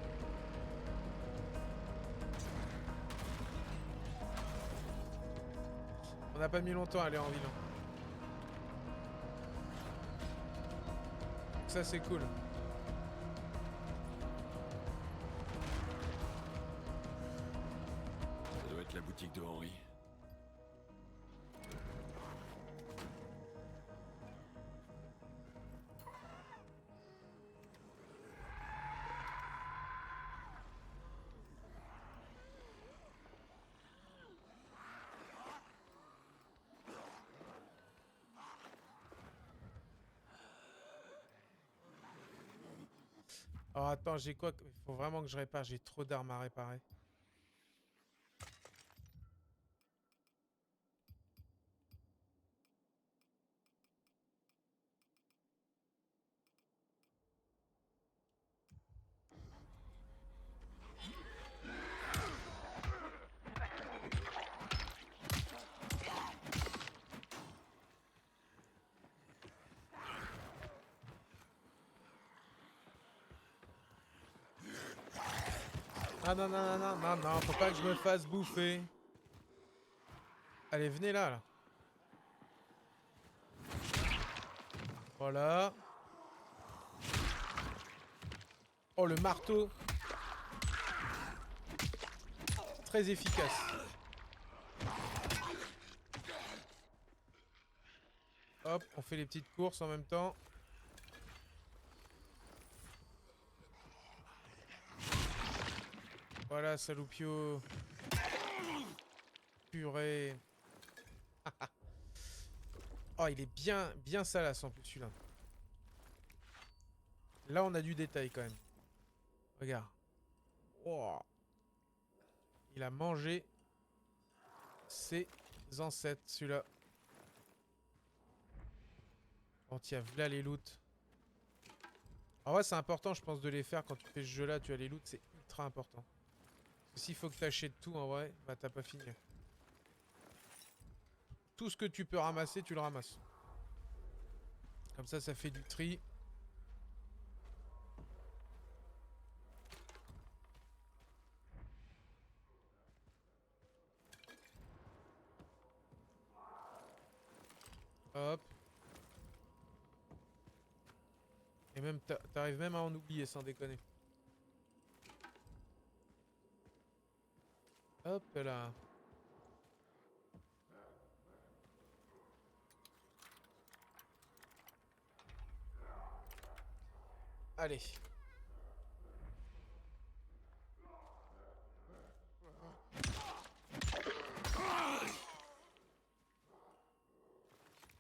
On n'a pas mis longtemps à aller en ville. Hein. Ça c'est cool. Ça doit être la boutique de Henri. Oh attends, j'ai quoi? Il faut vraiment que je répare, j'ai trop d'armes à réparer. Ah non, non, non, non, non, non, faut pas que je me fasse bouffer. Allez, venez là, là. Voilà. Oh, le marteau. Très efficace. Hop, on fait les petites courses en même temps. Voilà, saloupio. Purée. Oh, il est bien, bien salace en plus celui-là. Là, on a du détail quand même. Regarde. Oh. Il a mangé ses ancêtres, celui-là. Oh, tiens, voilà les loots. En vrai, c'est important, je pense, de les faire quand tu fais ce jeu-là. Tu as les loots, c'est ultra important. S'il faut que tu achètes tout, en vrai, bah t'as pas fini. Tout ce que tu peux ramasser, tu le ramasses. Comme ça fait du tri. Hop. Et même, t'arrives même à en oublier sans déconner. Hop là. Allez.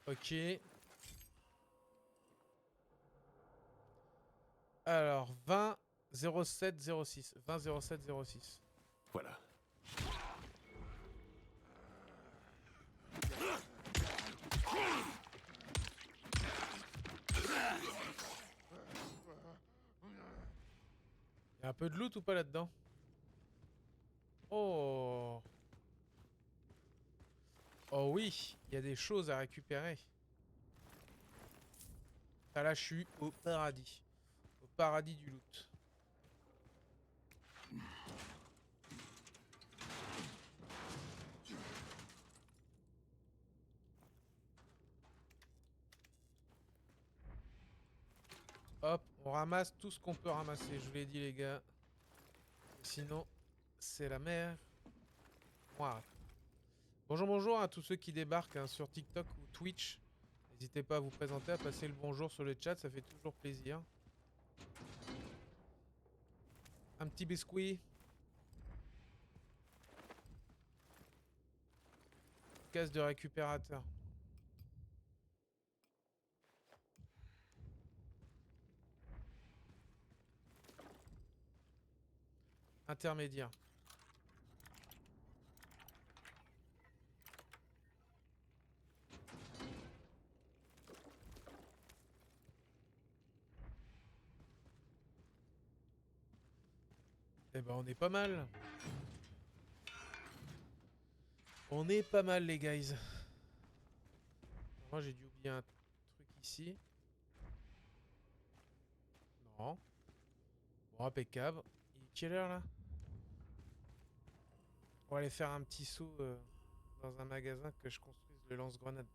Ok. Alors, 20 07 06. 20 07 06. Voilà. Il y a un peu de loot ou pas là-dedans? Oh. Oh oui, il y a des choses à récupérer. Ah là, je suis au paradis. Au paradis du loot. Hop, on ramasse tout ce qu'on peut ramasser. Je vous l'ai dit, les gars. Sinon, c'est la mer. Wow. Bonjour, bonjour à tous ceux qui débarquent hein, sur TikTok ou Twitch. N'hésitez pas à vous présenter, à passer le bonjour sur le chat, ça fait toujours plaisir. Un petit biscuit. Case de récupérateur. Intermédiaire. Eh ben on est pas mal. On est pas mal les guys. Moi j'ai dû oublier un truc ici. Bon. Bon, impeccable. Il est quelle heure là? On va aller faire un petit saut dans un magasin que je construise le lance-grenade.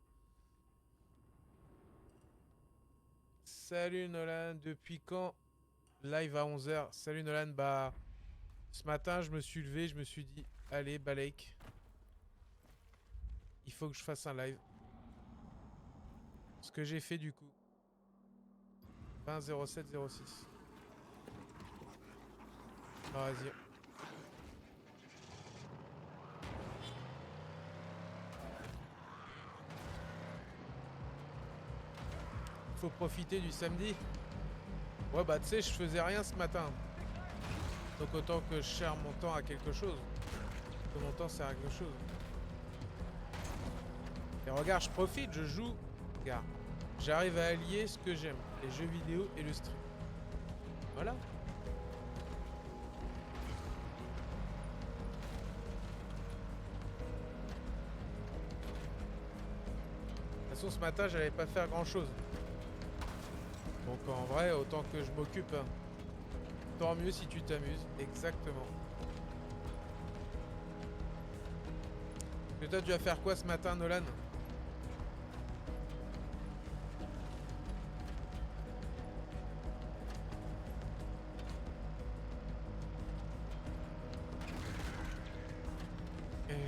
Salut Nolan, depuis quand live à 11h? Salut Nolan, bah ce matin je me suis levé, je me suis dit allez Balek, il faut que je fasse un live. Ce que j'ai fait du coup. 20-07-06. Non, vas-y. Faut profiter du samedi. Ouais bah tu sais je faisais rien ce matin. Donc autant que je sers mon temps à quelque chose. Que mon temps sert à quelque chose. Et regarde, je profite, je joue. Regarde. J'arrive à allier ce que j'aime. Les jeux vidéo et le stream. Voilà. De toute façon ce matin j'allais pas faire grand chose. Donc en vrai autant que je m'occupe. Hein. Tant mieux si tu t'amuses. Exactement. Et toi tu vas faire quoi ce matin Nolan?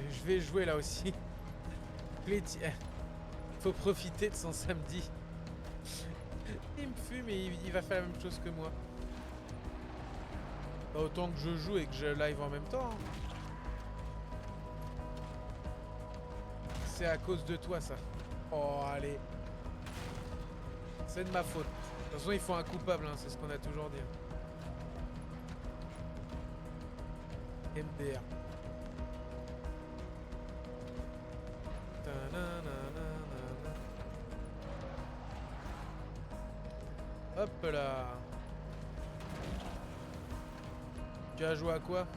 Je vais jouer là aussi. Faut profiter de son samedi. Il me fume et il va faire la même chose que moi. Bah, autant que je joue et que je live en même temps. Hein. C'est à cause de toi ça. Oh allez. C'est de ma faute. De toute façon il faut un coupable, hein, c'est ce qu'on a toujours dit. MDR. Hop là. Tu as joué à quoi?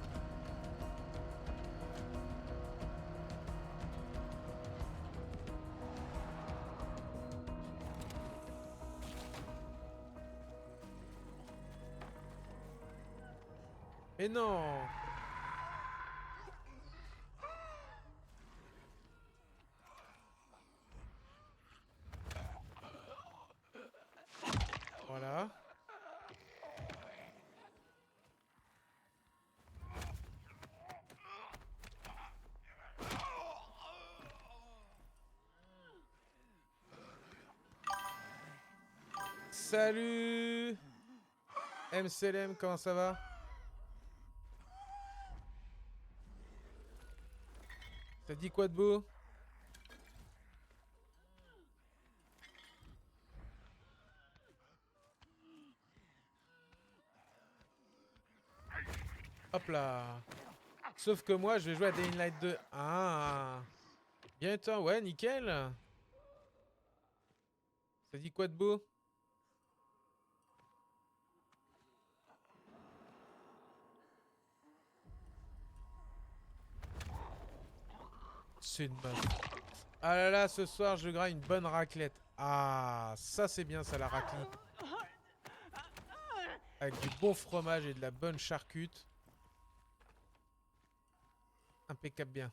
Mais non. Voilà. Salut MCLM, comment ça va? T'as dit quoi de beau? Hop là. Sauf que moi, je vais jouer à Dying Light 2. Ah. Bien toi, ouais, nickel. Ça dit quoi de beau? C'est une meuf. Ah là là, ce soir, je graille une bonne raclette. Ah, ça c'est bien ça, la raclette. Avec du bon fromage et de la bonne charcute. Impeccable bien.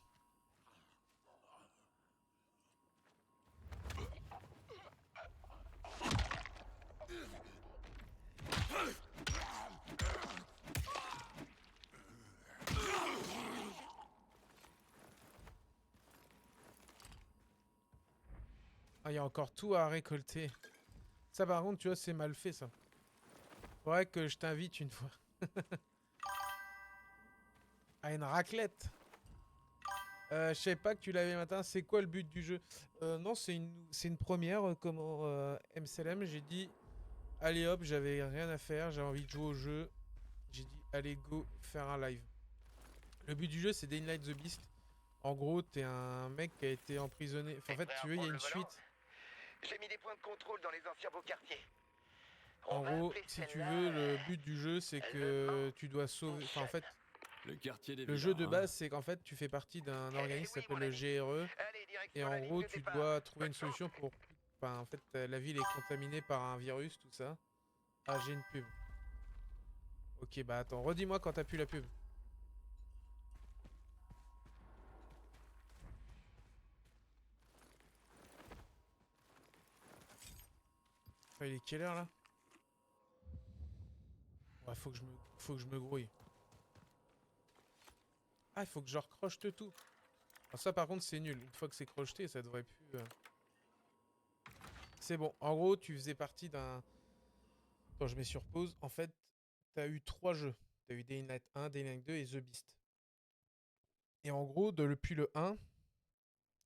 Ah, il y a encore tout à récolter. Ça par contre, tu vois, c'est mal fait ça. Faudrait que je t'invite une fois. À une raclette. Je savais pas que tu l'avais matin. C'est quoi le but du jeu? Non, c'est une première. Comment MCLM, j'ai dit, allez hop, j'avais rien à faire, j'avais envie de jouer au jeu. J'ai dit, allez go, faire un live. Le but du jeu, c'est Dying Light the Beast. En gros, t'es un mec qui a été emprisonné. Enfin, en fait, tu veux, il y a une suite. J'ai mis des points de contrôle dans les anciens beaux quartiers. En gros, si tu veux, le but du jeu, c'est que tu dois sauver. Enfin, en fait, Le quartier des le jeu de Villas, base, c'est qu'en fait, tu fais partie d'un organisme qui s'appelle le GRE. Et en gros, tu dois trouver une solution pour. Enfin, en fait, la ville est contaminée par un virus, tout ça. Ah, j'ai une pub. Ok, bah attends, redis-moi quand t'as pu la pub. Ah, il est quelle heure là? Ouais, faut que je me grouille. Ah, il faut que je recrochete tout. Alors ça par contre c'est nul. Une fois que c'est crocheté, ça devrait plus... C'est bon. En gros, tu faisais partie d'un... Attends, je mets sur pause. En fait, t'as eu 3 jeux. T'as eu Dying Light 1, Dying Light 2 et The Beast. Et en gros, depuis le 1,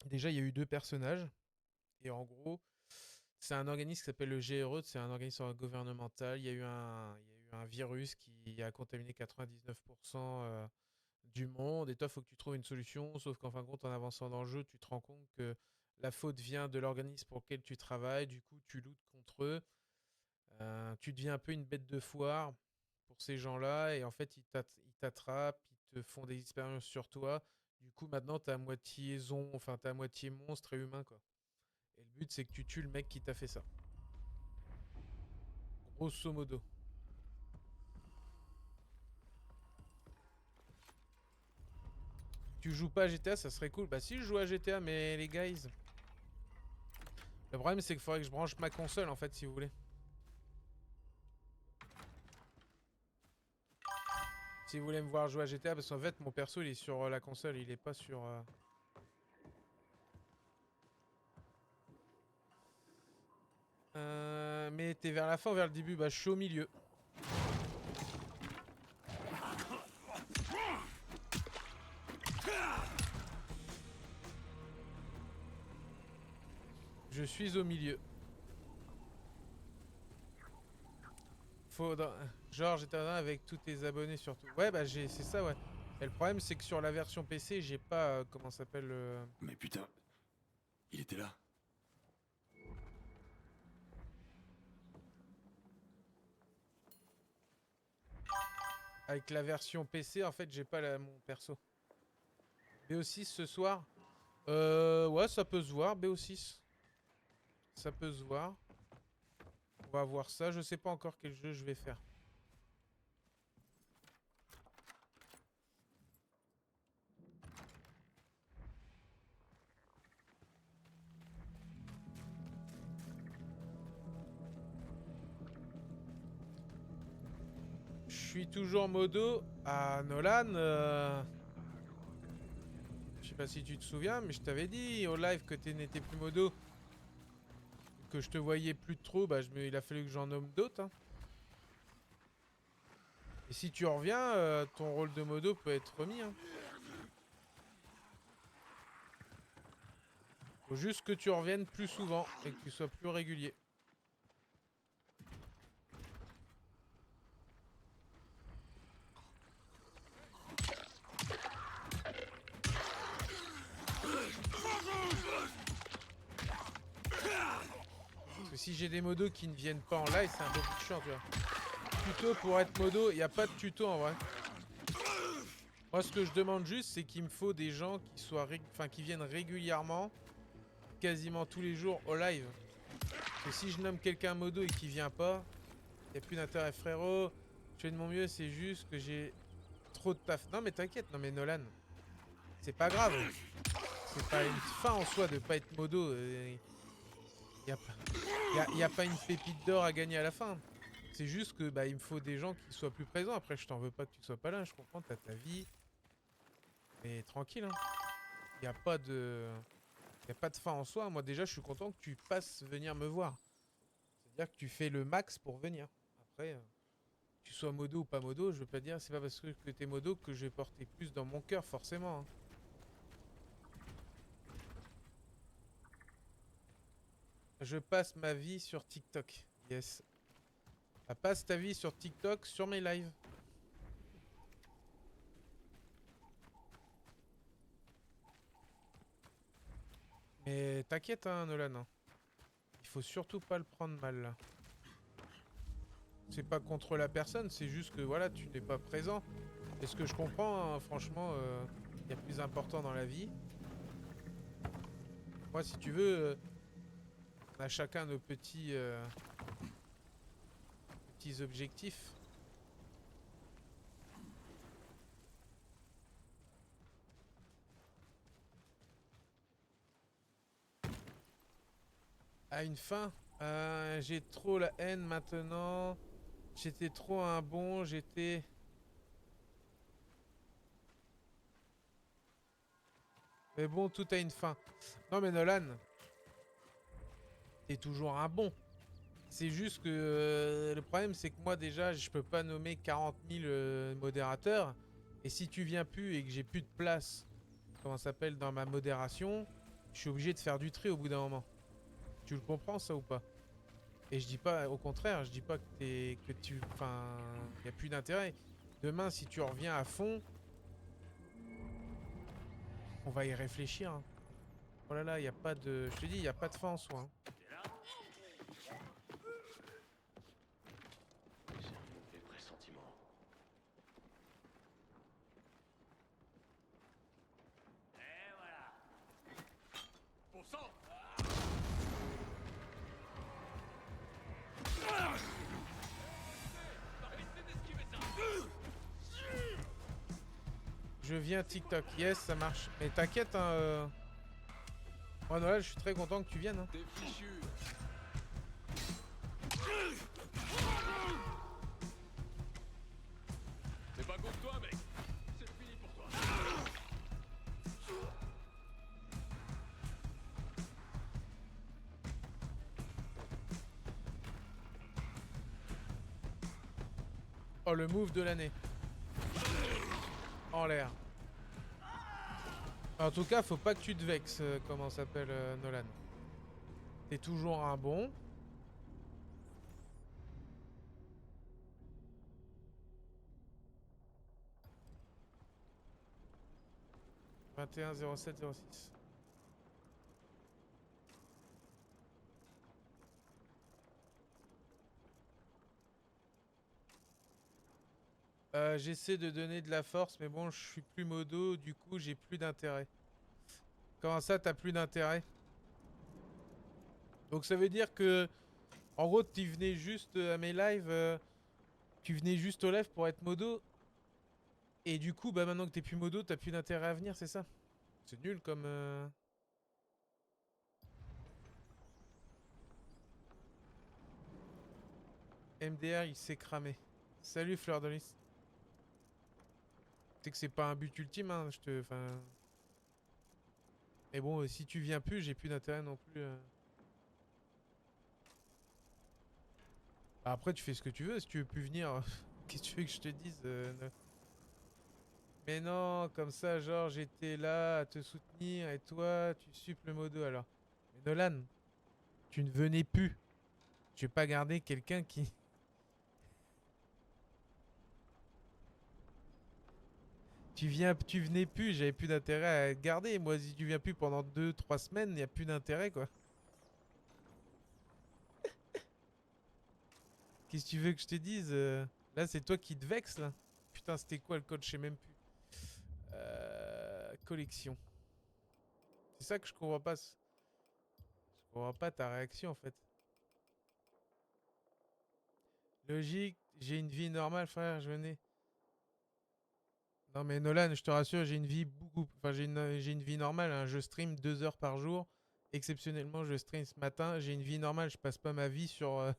déjà il y a eu 2 personnages. Et en gros, c'est un organisme qui s'appelle le GRE, c'est un organisme gouvernemental. Il y a eu un virus qui a contaminé 99% du monde. Et toi, il faut que tu trouves une solution. Sauf qu'en fin de compte, en avançant dans le jeu, tu te rends compte que la faute vient de l'organisme pour lequel tu travailles. Du coup, tu luttes contre eux. Tu deviens un peu une bête de foire pour ces gens-là. Et en fait, ils t'attrapent, ils te font des expériences sur toi. Du coup, maintenant, t'es à moitié enfin, t'es à moitié monstre et humain, quoi. Et le but, c'est que tu tues le mec qui t'a fait ça. Grosso modo. Tu joues pas à GTA, ça serait cool. Bah si, je joue à GTA, mais les guys... Le problème, c'est qu'il faudrait que je branche ma console, en fait, si vous voulez. Si vous voulez me voir jouer à GTA, parce qu'en fait, mon perso, il est sur la console, il est pas sur... Mais t'es vers la fin ou vers le début? Bah, je suis au milieu. Je suis au milieu. Faudra... Genre, j'étais avec tous tes abonnés surtout. Ouais, bah, c'est ça, ouais. Et le problème, c'est que sur la version PC, j'ai pas... comment ça s'appelle Mais putain, il était là. Avec la version PC, en fait, j'ai pas mon perso. BO6 ce soir. Ouais, ça peut se voir, BO6. Ça peut se voir. On va voir ça. Je sais pas encore quel jeu je vais faire. Je suis toujours modo. Ah, Nolan. Je sais pas si tu te souviens, mais je t'avais dit au live que tu n'étais plus modo. Que je te voyais plus trop. Bah, il a fallu que j'en nomme d'autres. Hein. Et si tu reviens, ton rôle de modo peut être remis. Hein. Faut juste que tu reviennes plus souvent et que tu sois plus régulier. Parce que si j'ai des modos qui ne viennent pas en live, c'est un peu plus chiant, tu vois. Tuto pour être modo, il n'y a pas de tuto en vrai. Moi, ce que je demande juste, c'est qu'il me faut des gens qui soient, qui viennent régulièrement, quasiment tous les jours au live. Parce que si je nomme quelqu'un modo et qu'il vient pas, il n'y a plus d'intérêt, frérot. Je fais de mon mieux, c'est juste que j'ai trop de taf. Non mais t'inquiète, non mais Nolan, c'est pas grave. C'est pas une fin en soi de pas être modo. Y a pas une pépite d'or à gagner à la fin. C'est juste que bah il me faut des gens qui soient plus présents. Après je t'en veux pas que tu sois pas là, je comprends, t'as ta vie. Mais tranquille hein. Y a pas de fin en soi. Moi déjà je suis content que tu passes venir me voir. C'est-à-dire que tu fais le max pour venir. Après, tu sois modo ou pas modo, je veux pas dire c'est pas parce que t'es modo que je vais porter plus dans mon cœur forcément. Hein. Je passe ma vie sur TikTok. Yes. Passe ta vie sur TikTok sur mes lives. Mais t'inquiète hein Nolan. Hein. Il faut surtout pas le prendre mal là. C'est pas contre la personne, c'est juste que voilà, tu n'es pas présent. Et ce que je comprends, hein, franchement, il y a plus important dans la vie. Moi, si tu veux, on a chacun nos petits objectifs. À une fin. J'ai trop la haine maintenant. J'étais trop un bon, j'étais... Mais bon, tout a une fin. Non mais Nolan, t'es toujours un bon. C'est juste que le problème c'est que moi déjà je peux pas nommer 40 000 modérateurs. Et si tu viens plus et que j'ai plus de place, comment ça s'appelle, dans ma modération, je suis obligé de faire du tri au bout d'un moment. Tu le comprends ça ou pas? Et je dis pas, au contraire, je dis pas que tu... Enfin, y a plus d'intérêt. Demain si tu reviens à fond, on va y réfléchir. Hein. Oh là là, y a pas de... Je te dis, y a pas de fin en soi. Hein. J'ai un mauvais pressentiment. Et voilà. Bon sang. Je viens TikTok. Yes, ça marche. Mais t'inquiète, hein. Moi, Noël, je suis très content que tu viennes. Hein. T'es fichu. C'est pas contre toi, mec. C'est fini pour toi. Oh, le move de l'année. En l'air. En tout cas, faut pas que tu te vexes, comment s'appelle Nolan. T'es toujours un bon. « 21 07 06 ». J'essaie de donner de la force, mais bon, je suis plus modo, du coup, j'ai plus d'intérêt. Comment ça, t'as plus d'intérêt? Donc ça veut dire que, en gros, tu venais juste à mes lives, tu venais juste au live pour être modo, et du coup, bah maintenant que t'es plus modo, t'as plus d'intérêt à venir, c'est ça? C'est nul comme... MDR, il s'est cramé. Salut Fleur de Lys. Tu sais que c'est pas un but ultime, hein, je te... Enfin... Mais bon, si tu viens plus, j'ai plus d'intérêt non plus. Après, tu fais ce que tu veux. Si tu veux plus venir, qu'est-ce que tu veux que je te dise Mais non, comme ça, genre, j'étais là à te soutenir et toi, tu suppes le modo alors. Mais Nolan, tu ne venais plus. Je vais pas garder quelqu'un qui... Tu venais plus, j'avais plus d'intérêt à te garder. Moi, si tu viens plus pendant 2-3 semaines, y a plus d'intérêt, quoi. Qu'est-ce que tu veux que je te dise Là, c'est toi qui te vexes, là. Putain, c'était quoi le code? Je sais même plus. Collection. C'est ça que je comprends pas. Je comprends pas ta réaction, en fait. Logique, j'ai une vie normale, frère, je venais. Non, mais Nolan, je te rassure, j'ai une vie beaucoup... Enfin, j'ai une vie normale, hein. Je stream 2 heures par jour. Exceptionnellement, je stream ce matin. J'ai une vie normale, je passe pas ma vie sur...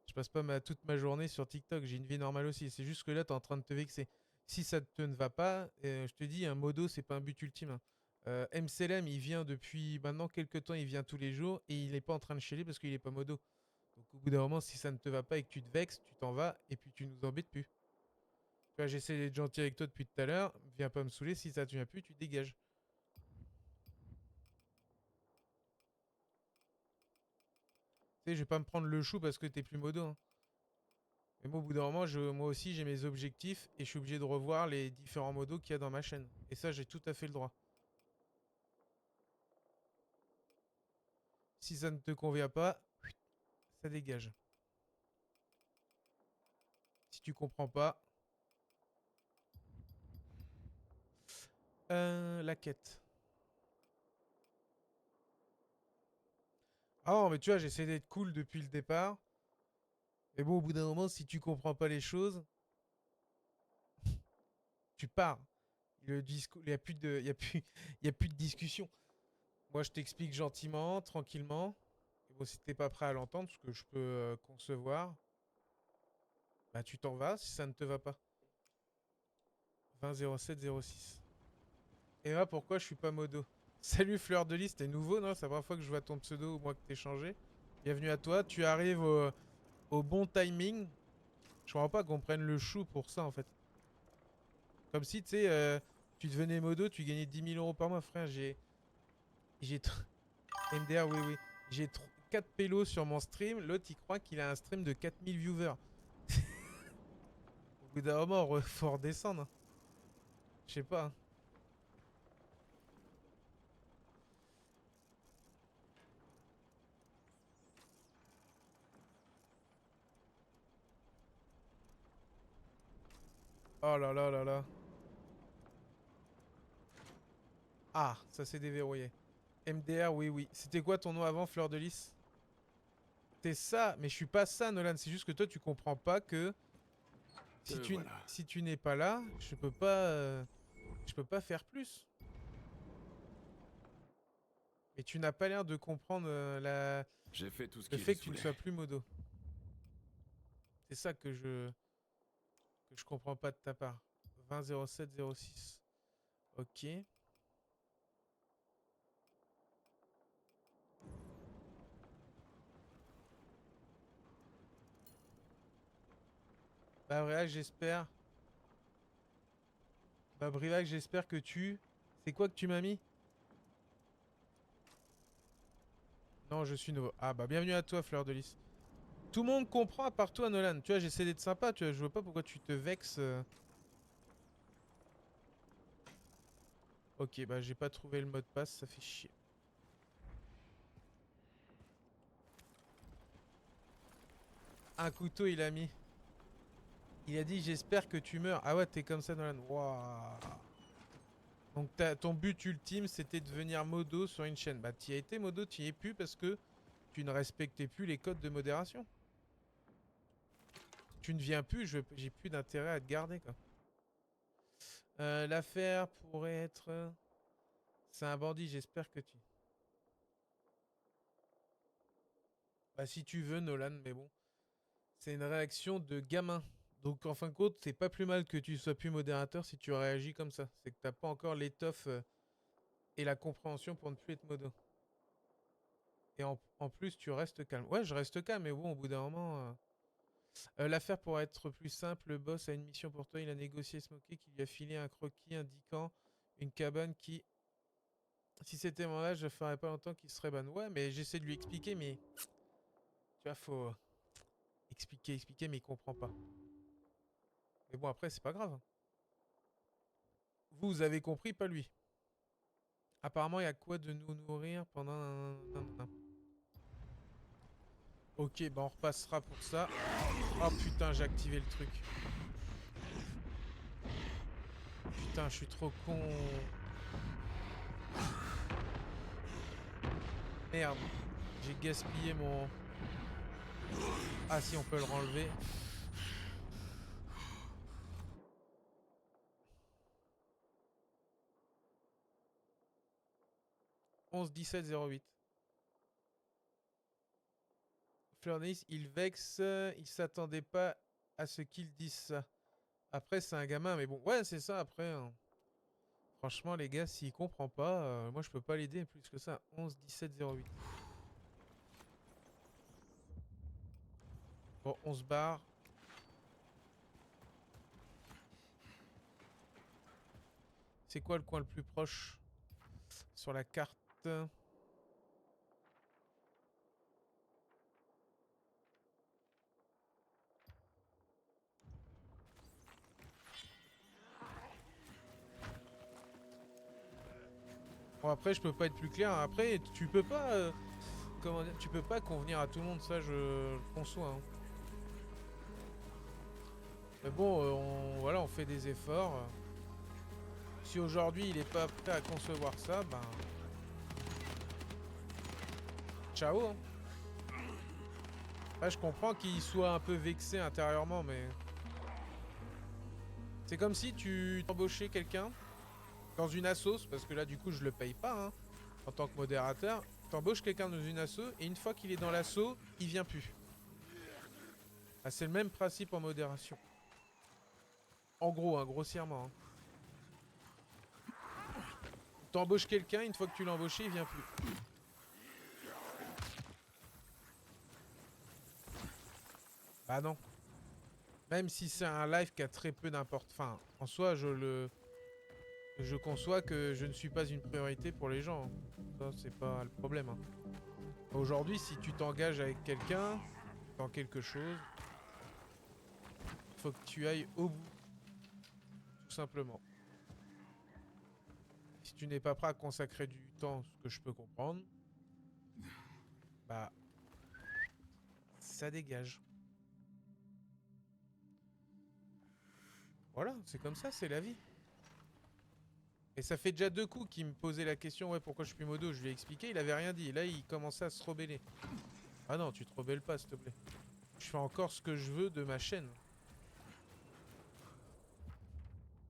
Je passe pas toute ma journée sur TikTok. J'ai une vie normale aussi. C'est juste que là, t'es en train de te vexer. Si ça te ne va pas, je te dis, un modo, c'est pas un but ultime. Hein. MCLM, il vient depuis maintenant quelques temps, il vient tous les jours et il est pas en train de chialer parce qu'il est pas modo. Donc au bout d'un moment, si ça ne te va pas et que tu te vexes, tu t'en vas et puis tu nous embêtes plus. Tu vois, j'essaie d'être gentil avec toi depuis tout à l'heure. Viens pas me saouler. Si ça te vient plus, tu dégages. Tu sais, je vais pas me prendre le chou parce que t'es plus modo. Hein. Mais moi, au bout d'un moment, moi aussi, j'ai mes objectifs et je suis obligé de revoir les différents modos qu'il y a dans ma chaîne. Et ça, j'ai tout à fait le droit. Si ça ne te convient pas, ça dégage. Si tu comprends pas... la quête. Ah non, mais tu vois, j'essaie d'être cool depuis le départ. Mais bon, au bout d'un moment, si tu comprends pas les choses, tu pars. Le discours, il n'y a plus de discussion. Moi, je t'explique gentiment, tranquillement. Et Bon, si t'es pas prêt à l'entendre, ce que je peux concevoir, bah tu t'en vas si ça ne te va pas. 20 07 06. Et là, pourquoi je suis pas modo? Salut Fleur de Lys, t'es nouveau, non? C'est la première fois que je vois ton pseudo ou moi que t'es changé. Bienvenue à toi, tu arrives au bon timing. Je comprends pas qu'on prenne le chou pour ça en fait. Comme si, tu sais, tu devenais modo, tu gagnais 10 000 € par mois, frère. J'ai MDR, oui, oui. J'ai 4 pélos sur mon stream. L'autre, il croit qu'il a un stream de 4000 viewers. Au bout d'un moment, faut redescendre. Je sais pas. Oh là là là là. Ah, ça s'est déverrouillé. MDR, oui, oui. C'était quoi ton nom avant, Fleur de Lys? T'es ça, mais je suis pas ça, Nolan. C'est juste que toi, tu comprends pas que Voilà. si tu n'es pas là, je peux pas faire plus. Et tu n'as pas l'air de comprendre J'ai fait tout ce le qui fait les que tu ne saoulait. sois plus modo. C'est ça que je comprends pas de ta part. 20 07 06. Ok. Bah Briac, j'espère. Bah Briac, j'espère que tu... C'est quoi que tu m'as mis? Non, je suis nouveau. Ah bah bienvenue à toi, Fleur de Lys. Tout le monde comprend à part toi, Nolan. Tu vois, j'essaie d'être sympa, tu vois. Je vois pas pourquoi tu te vexes. Ok, bah j'ai pas trouvé le mot de passe, ça fait chier. Un couteau, il a mis. Il a dit, j'espère que tu meurs. Ah ouais, t'es comme ça, Nolan. Waouh. Donc ton but ultime, c'était de devenir modo sur une chaîne. Bah t'y as été modo, t'y es plus parce que tu ne respectais plus les codes de modération. Tu ne viens plus, j'ai plus d'intérêt à te garder, quoi. L'affaire pourrait être... C'est un bandit, j'espère que tu... Bah si tu veux, Nolan, mais bon. C'est une réaction de gamin. Donc en fin de compte, c'est pas plus mal que tu sois plus modérateur si tu réagis comme ça. C'est que t'as pas encore l'étoffe et la compréhension pour ne plus être modo. Et en plus, tu restes calme. Ouais, je reste calme, mais bon, au bout d'un moment... l'affaire pourrait être plus simple. Le boss a une mission pour toi. Il a négocié Smokey qui lui a filé un croquis indiquant une cabane qui... Si c'était mon âge, je ferais pas longtemps qu'il serait ban. Ouais, mais j'essaie de lui expliquer, mais... Tu vois, faut... expliquer, mais il comprend pas. Mais bon, après, c'est pas grave. Vous avez compris, pas lui. Apparemment, il y a quoi de nous nourrir pendant... Ok, bah on repassera pour ça. Oh putain, j'ai activé le truc. Putain, je suis trop con. Merde. J'ai gaspillé mon... Ah si, on peut le renlever. « 11-17-08 ». Fleurnis, il vexe, il s'attendait pas à ce qu'il dise ça. Après, c'est un gamin, mais bon, ouais, c'est ça, après. Hein. Franchement, les gars, s'il comprend pas, moi, je peux pas l'aider plus que ça. 11-17-08. Bon, on se barre. C'est quoi le coin le plus proche sur la carte? Bon, après, je peux pas être plus clair. Après, tu peux pas... comment dire, tu peux pas convenir à tout le monde, ça, je le conçois. Hein. Mais bon, voilà, on fait des efforts. Si aujourd'hui, il est pas prêt à concevoir ça, ben... Ciao. Hein. Là, je comprends qu'il soit un peu vexé intérieurement, mais... C'est comme si tu embauchais quelqu'un dans une assos, parce que là, du coup, je le paye pas, hein, en tant que modérateur. T'embauches quelqu'un dans une asso et une fois qu'il est dans l'asso, il vient plus. Ah, c'est le même principe en modération. En gros, hein, grossièrement. Hein. T'embauches quelqu'un, une fois que tu l'as embauché, il vient plus. Bah non. Même si c'est un live qui a très peu d'importance. Enfin, en soi, je conçois que je ne suis pas une priorité pour les gens. Hein. Ça, c'est pas le problème. Hein. Aujourd'hui, si tu t'engages avec quelqu'un dans quelque chose, il faut que tu ailles au bout. Tout simplement. Si tu n'es pas prêt à consacrer du temps, ce que je peux comprendre, bah, ça dégage. Voilà, c'est comme ça, c'est la vie. Et ça fait déjà 2 coups qu'il me posait la question, ouais, pourquoi je suis modo. Je lui ai expliqué, il avait rien dit. Et là, il commençait à se rebeller. Ah non, tu te rebelles pas, s'il te plaît. Je fais encore ce que je veux de ma chaîne.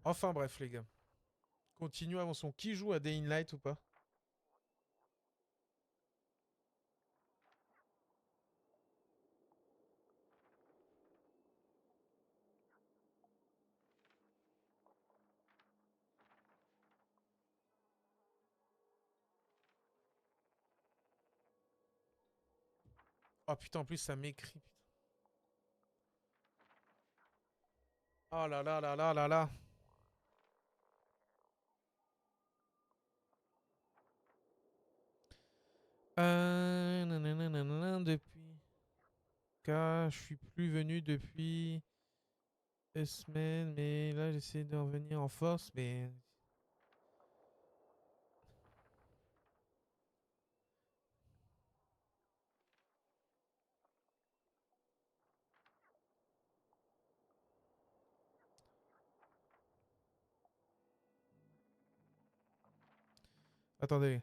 Enfin bref, les gars. Continuons, avançons. Qui joue à Day in Light ou pas? Oh putain, en plus ça m'écrit. Putain. Oh là là là là là là. Nananana, depuis. Je suis plus venu depuis 2 semaines, mais là j'essaie de revenir en force, mais. Attendez.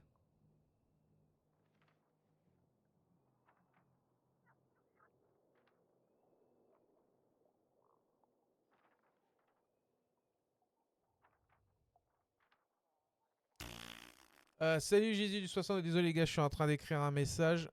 Salut Jésus du 60, désolé les gars, je suis en train d'écrire un message.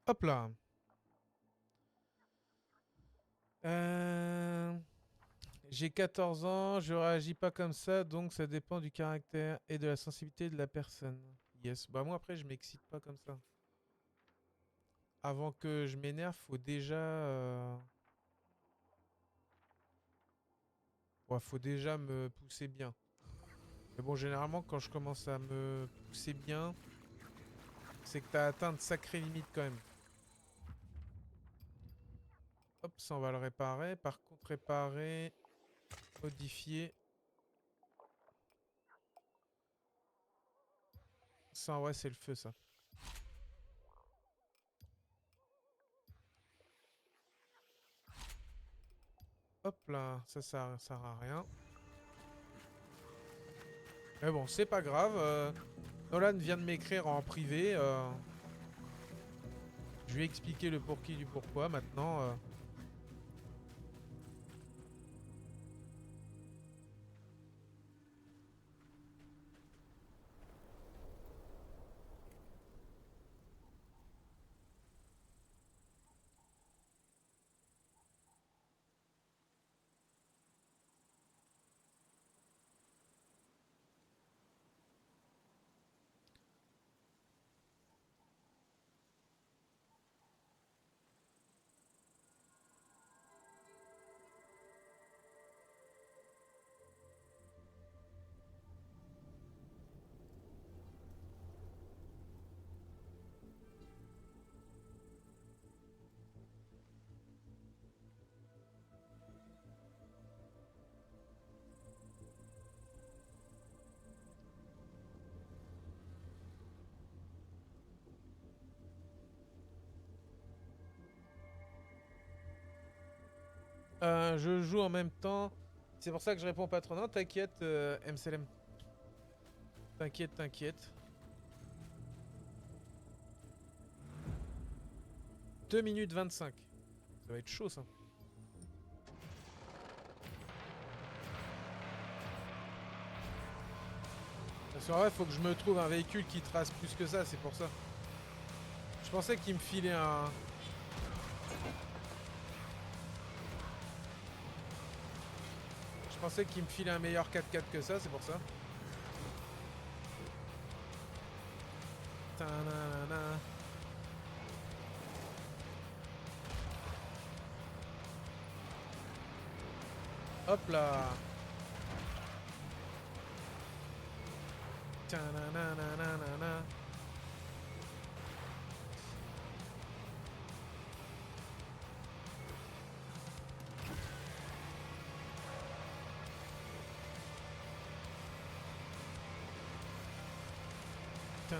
Hop là. J'ai 14 ans, je réagis pas comme ça, donc ça dépend du caractère et de la sensibilité de la personne. Yes, bah moi après je m'excite pas comme ça. Avant que je m'énerve, faut déjà... Ouais, faut déjà me pousser bien. Mais bon, généralement quand je commence à me pousser bien, c'est que t'as atteint de sacrées limites quand même. Hop, ça on va le réparer. Par contre, réparer, modifier. Ça, ouais, c'est le feu, ça. Hop là, ça sert à rien. Mais bon, c'est pas grave. Nolan vient de m'écrire en privé. Je lui ai expliqué le pour qui du pourquoi. Maintenant, Je joue en même temps. C'est pour ça que je réponds pas trop. Non, t'inquiète, MCLM. T'inquiète, t'inquiète. 2 minutes 25. Ça va être chaud, ça. Parce qu'en vrai, faut que je me trouve un véhicule qui trace plus que ça, c'est pour ça. Je pensais qu'il me filait un... Je pensais qu'il me filait un meilleur 4x4 que ça, c'est pour ça. Ta-na-na-na. Hop là. Ta-na-na-na-na-na. Ta-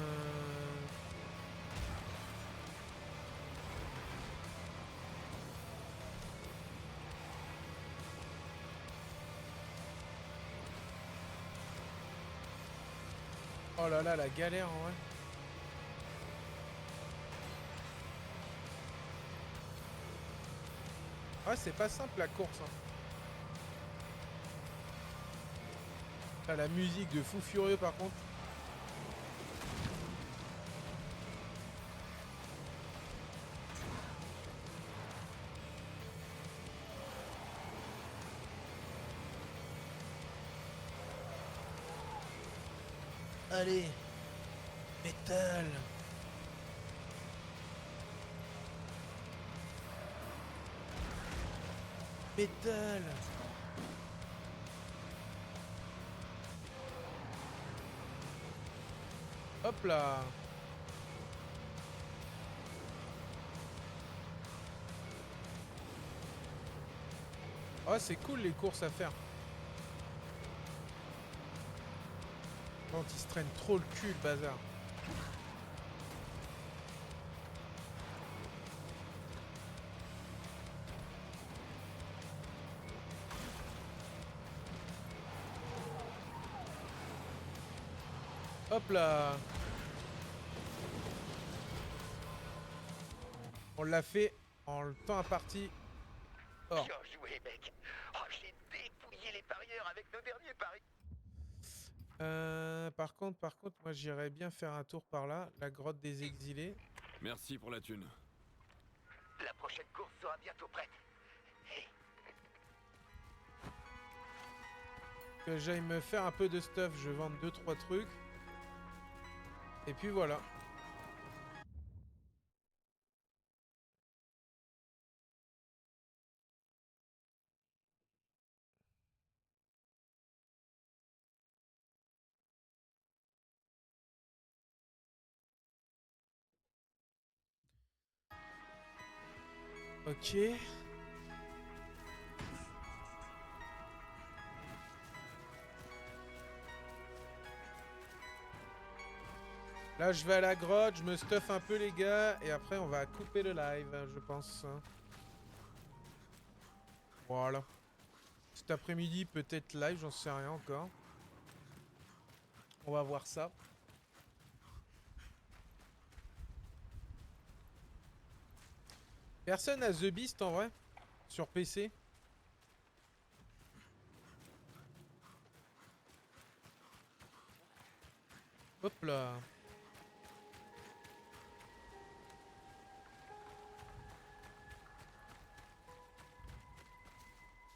Oh là là, la galère en vrai. Ouais, c'est pas simple la course. Hein. Ah, la musique de Fou Furieux par contre. Allez, métal. Métal. Hop là. Oh, c'est cool les courses à faire. Quand il se traîne trop le cul, le bazar. Hop là. On l'a fait en le temps imparti. Oh. Bien joué, mec. Oh, j'ai dépouillé les parieurs avec nos derniers paris. Par contre, moi j'irais bien faire un tour par là, la grotte des exilés. Merci pour la thune. La prochaine course sera bientôt prête. Que j'aille me faire un peu de stuff, je vends 2-3 trucs. Et puis voilà. Ok. Là, je vais à la grotte, je me stuff un peu les gars, et après on va couper le live, je pense. Voilà. Cet après-midi, peut-être live, j'en sais rien encore. On va voir ça. Personne a The Beast en vrai? Sur PC? Hop là.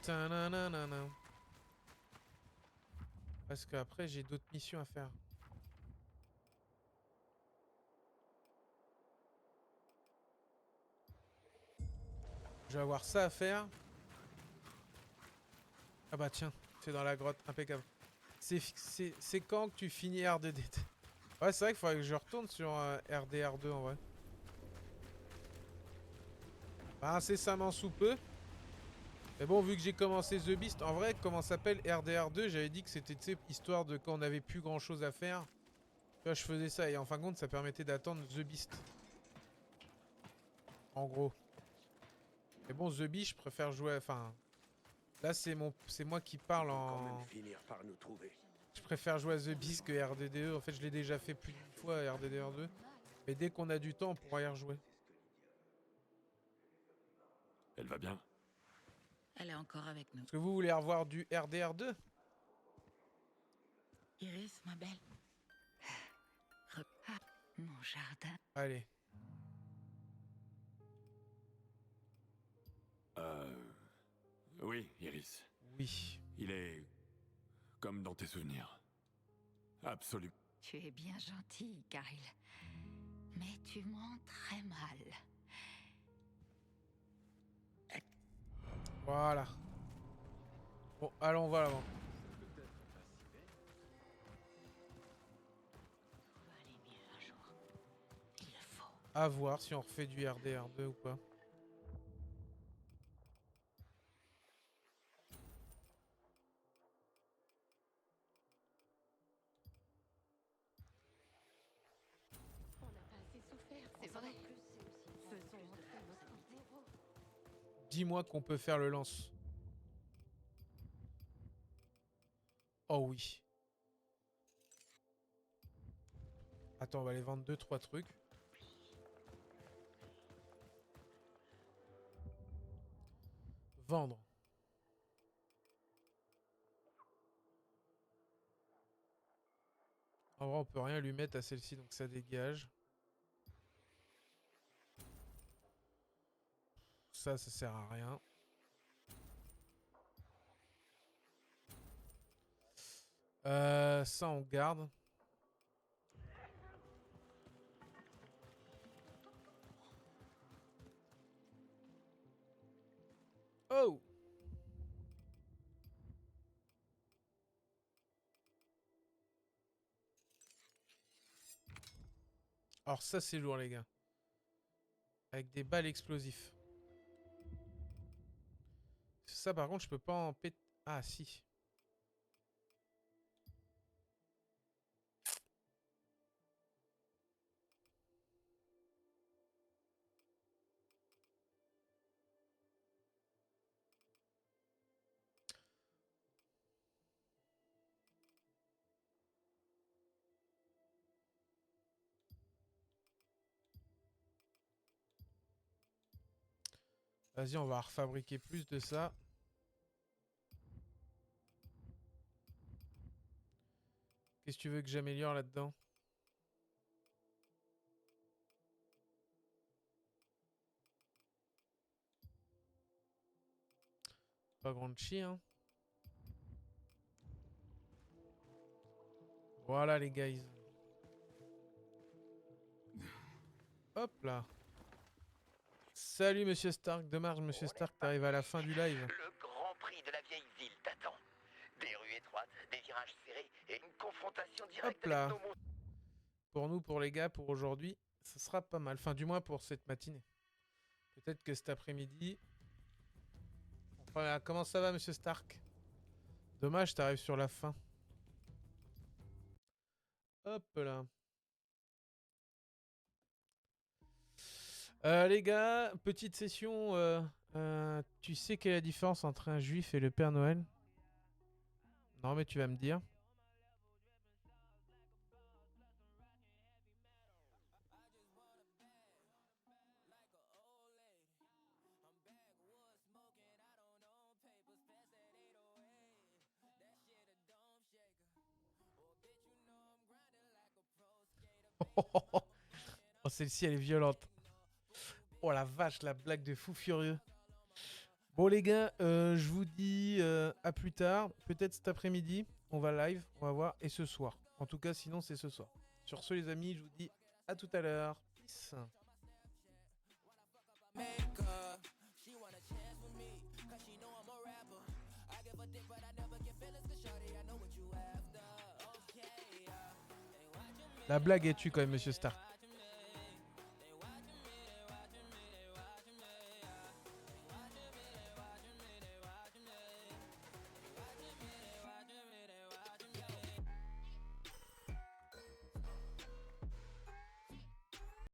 Ta-na-na-na-na. Parce qu'après j'ai d'autres missions à faire. Je vais avoir ça à faire. Ah bah tiens, c'est dans la grotte, impeccable. C'est quand que tu finis R2D? Ouais, c'est vrai qu'il faudrait que je retourne sur RDR2 en vrai. Bah, incessamment sous peu. Mais bon, vu que j'ai commencé The Beast, en vrai, comment s'appelle RDR2, j'avais dit que c'était, tu sais, histoire de quand on avait plus grand chose à faire. Tu vois, je faisais ça et en fin de compte, ça permettait d'attendre The Beast. En gros. Mais bon, The Beast, je préfère jouer, enfin, Là, c'est moi qui parle Quand en... même finir par nous trouver. Je préfère jouer à The Beast que RDDE. En fait, je l'ai déjà fait plus d'une fois à RDDR2. Mais dès qu'on a du temps, on pourra y rejouer. Elle va bien? Elle est encore avec nous. Est-ce que vous voulez revoir du RDR2? Iris, ma belle. Ah, mon jardin. Allez. Oui, Iris. Oui. Il est comme dans tes souvenirs. Absolument. Tu es bien gentil, Caril. Mais tu mens très mal. Voilà. Bon, allons, on va l'avant. Tout va aller mieux un jour. Il le faut. À voir si on refait du RDR2 ou pas. On n'a pas assez souffert, c'est vrai. Faisons entrer notre héros. Dis-moi qu'on peut faire le lance. Oh oui. Attends, on va aller vendre 2-3 trucs. Vendre. En vrai, on peut rien lui mettre à celle-ci, donc ça dégage. Ça sert à rien. Ça, on garde. Oh! Alors ça, c'est lourd, les gars. Avec des balles explosifs. Ça, par contre, je peux pas en péter. Ah, si. Vas-y, on va refabriquer plus de ça. Qu'est-ce que tu veux que j'améliore là-dedans? Pas grand chi, hein. Voilà, les guys. Hop là. Salut, monsieur Stark. Dommage, monsieur Stark, t'arrives à la fin du live. Le grand prix de la vieille ville t'attend. Des rues étroites, des virages serrés et une confrontation directe Hop là. avec nos monstres. Pour nous, pour les gars, pour aujourd'hui, ce sera pas mal. Enfin, du moins pour cette matinée. Peut-être que cet après-midi... Enfin, comment ça va, monsieur Stark? Dommage, t'arrives sur la fin. Hop là. Les gars, petite session. Tu sais quelle est la différence entre un juif et le Père Noël? Non, mais tu vas me dire. Oh, celle-ci, elle est violente. Oh la vache, la blague de fou furieux. Bon les gars, je vous dis à plus tard. Peut-être cet après-midi, on va live, on va voir. Et ce soir. En tout cas, sinon c'est ce soir. Sur ce les amis, je vous dis à tout à l'heure. Peace. La blague est tue quand même, monsieur Stark.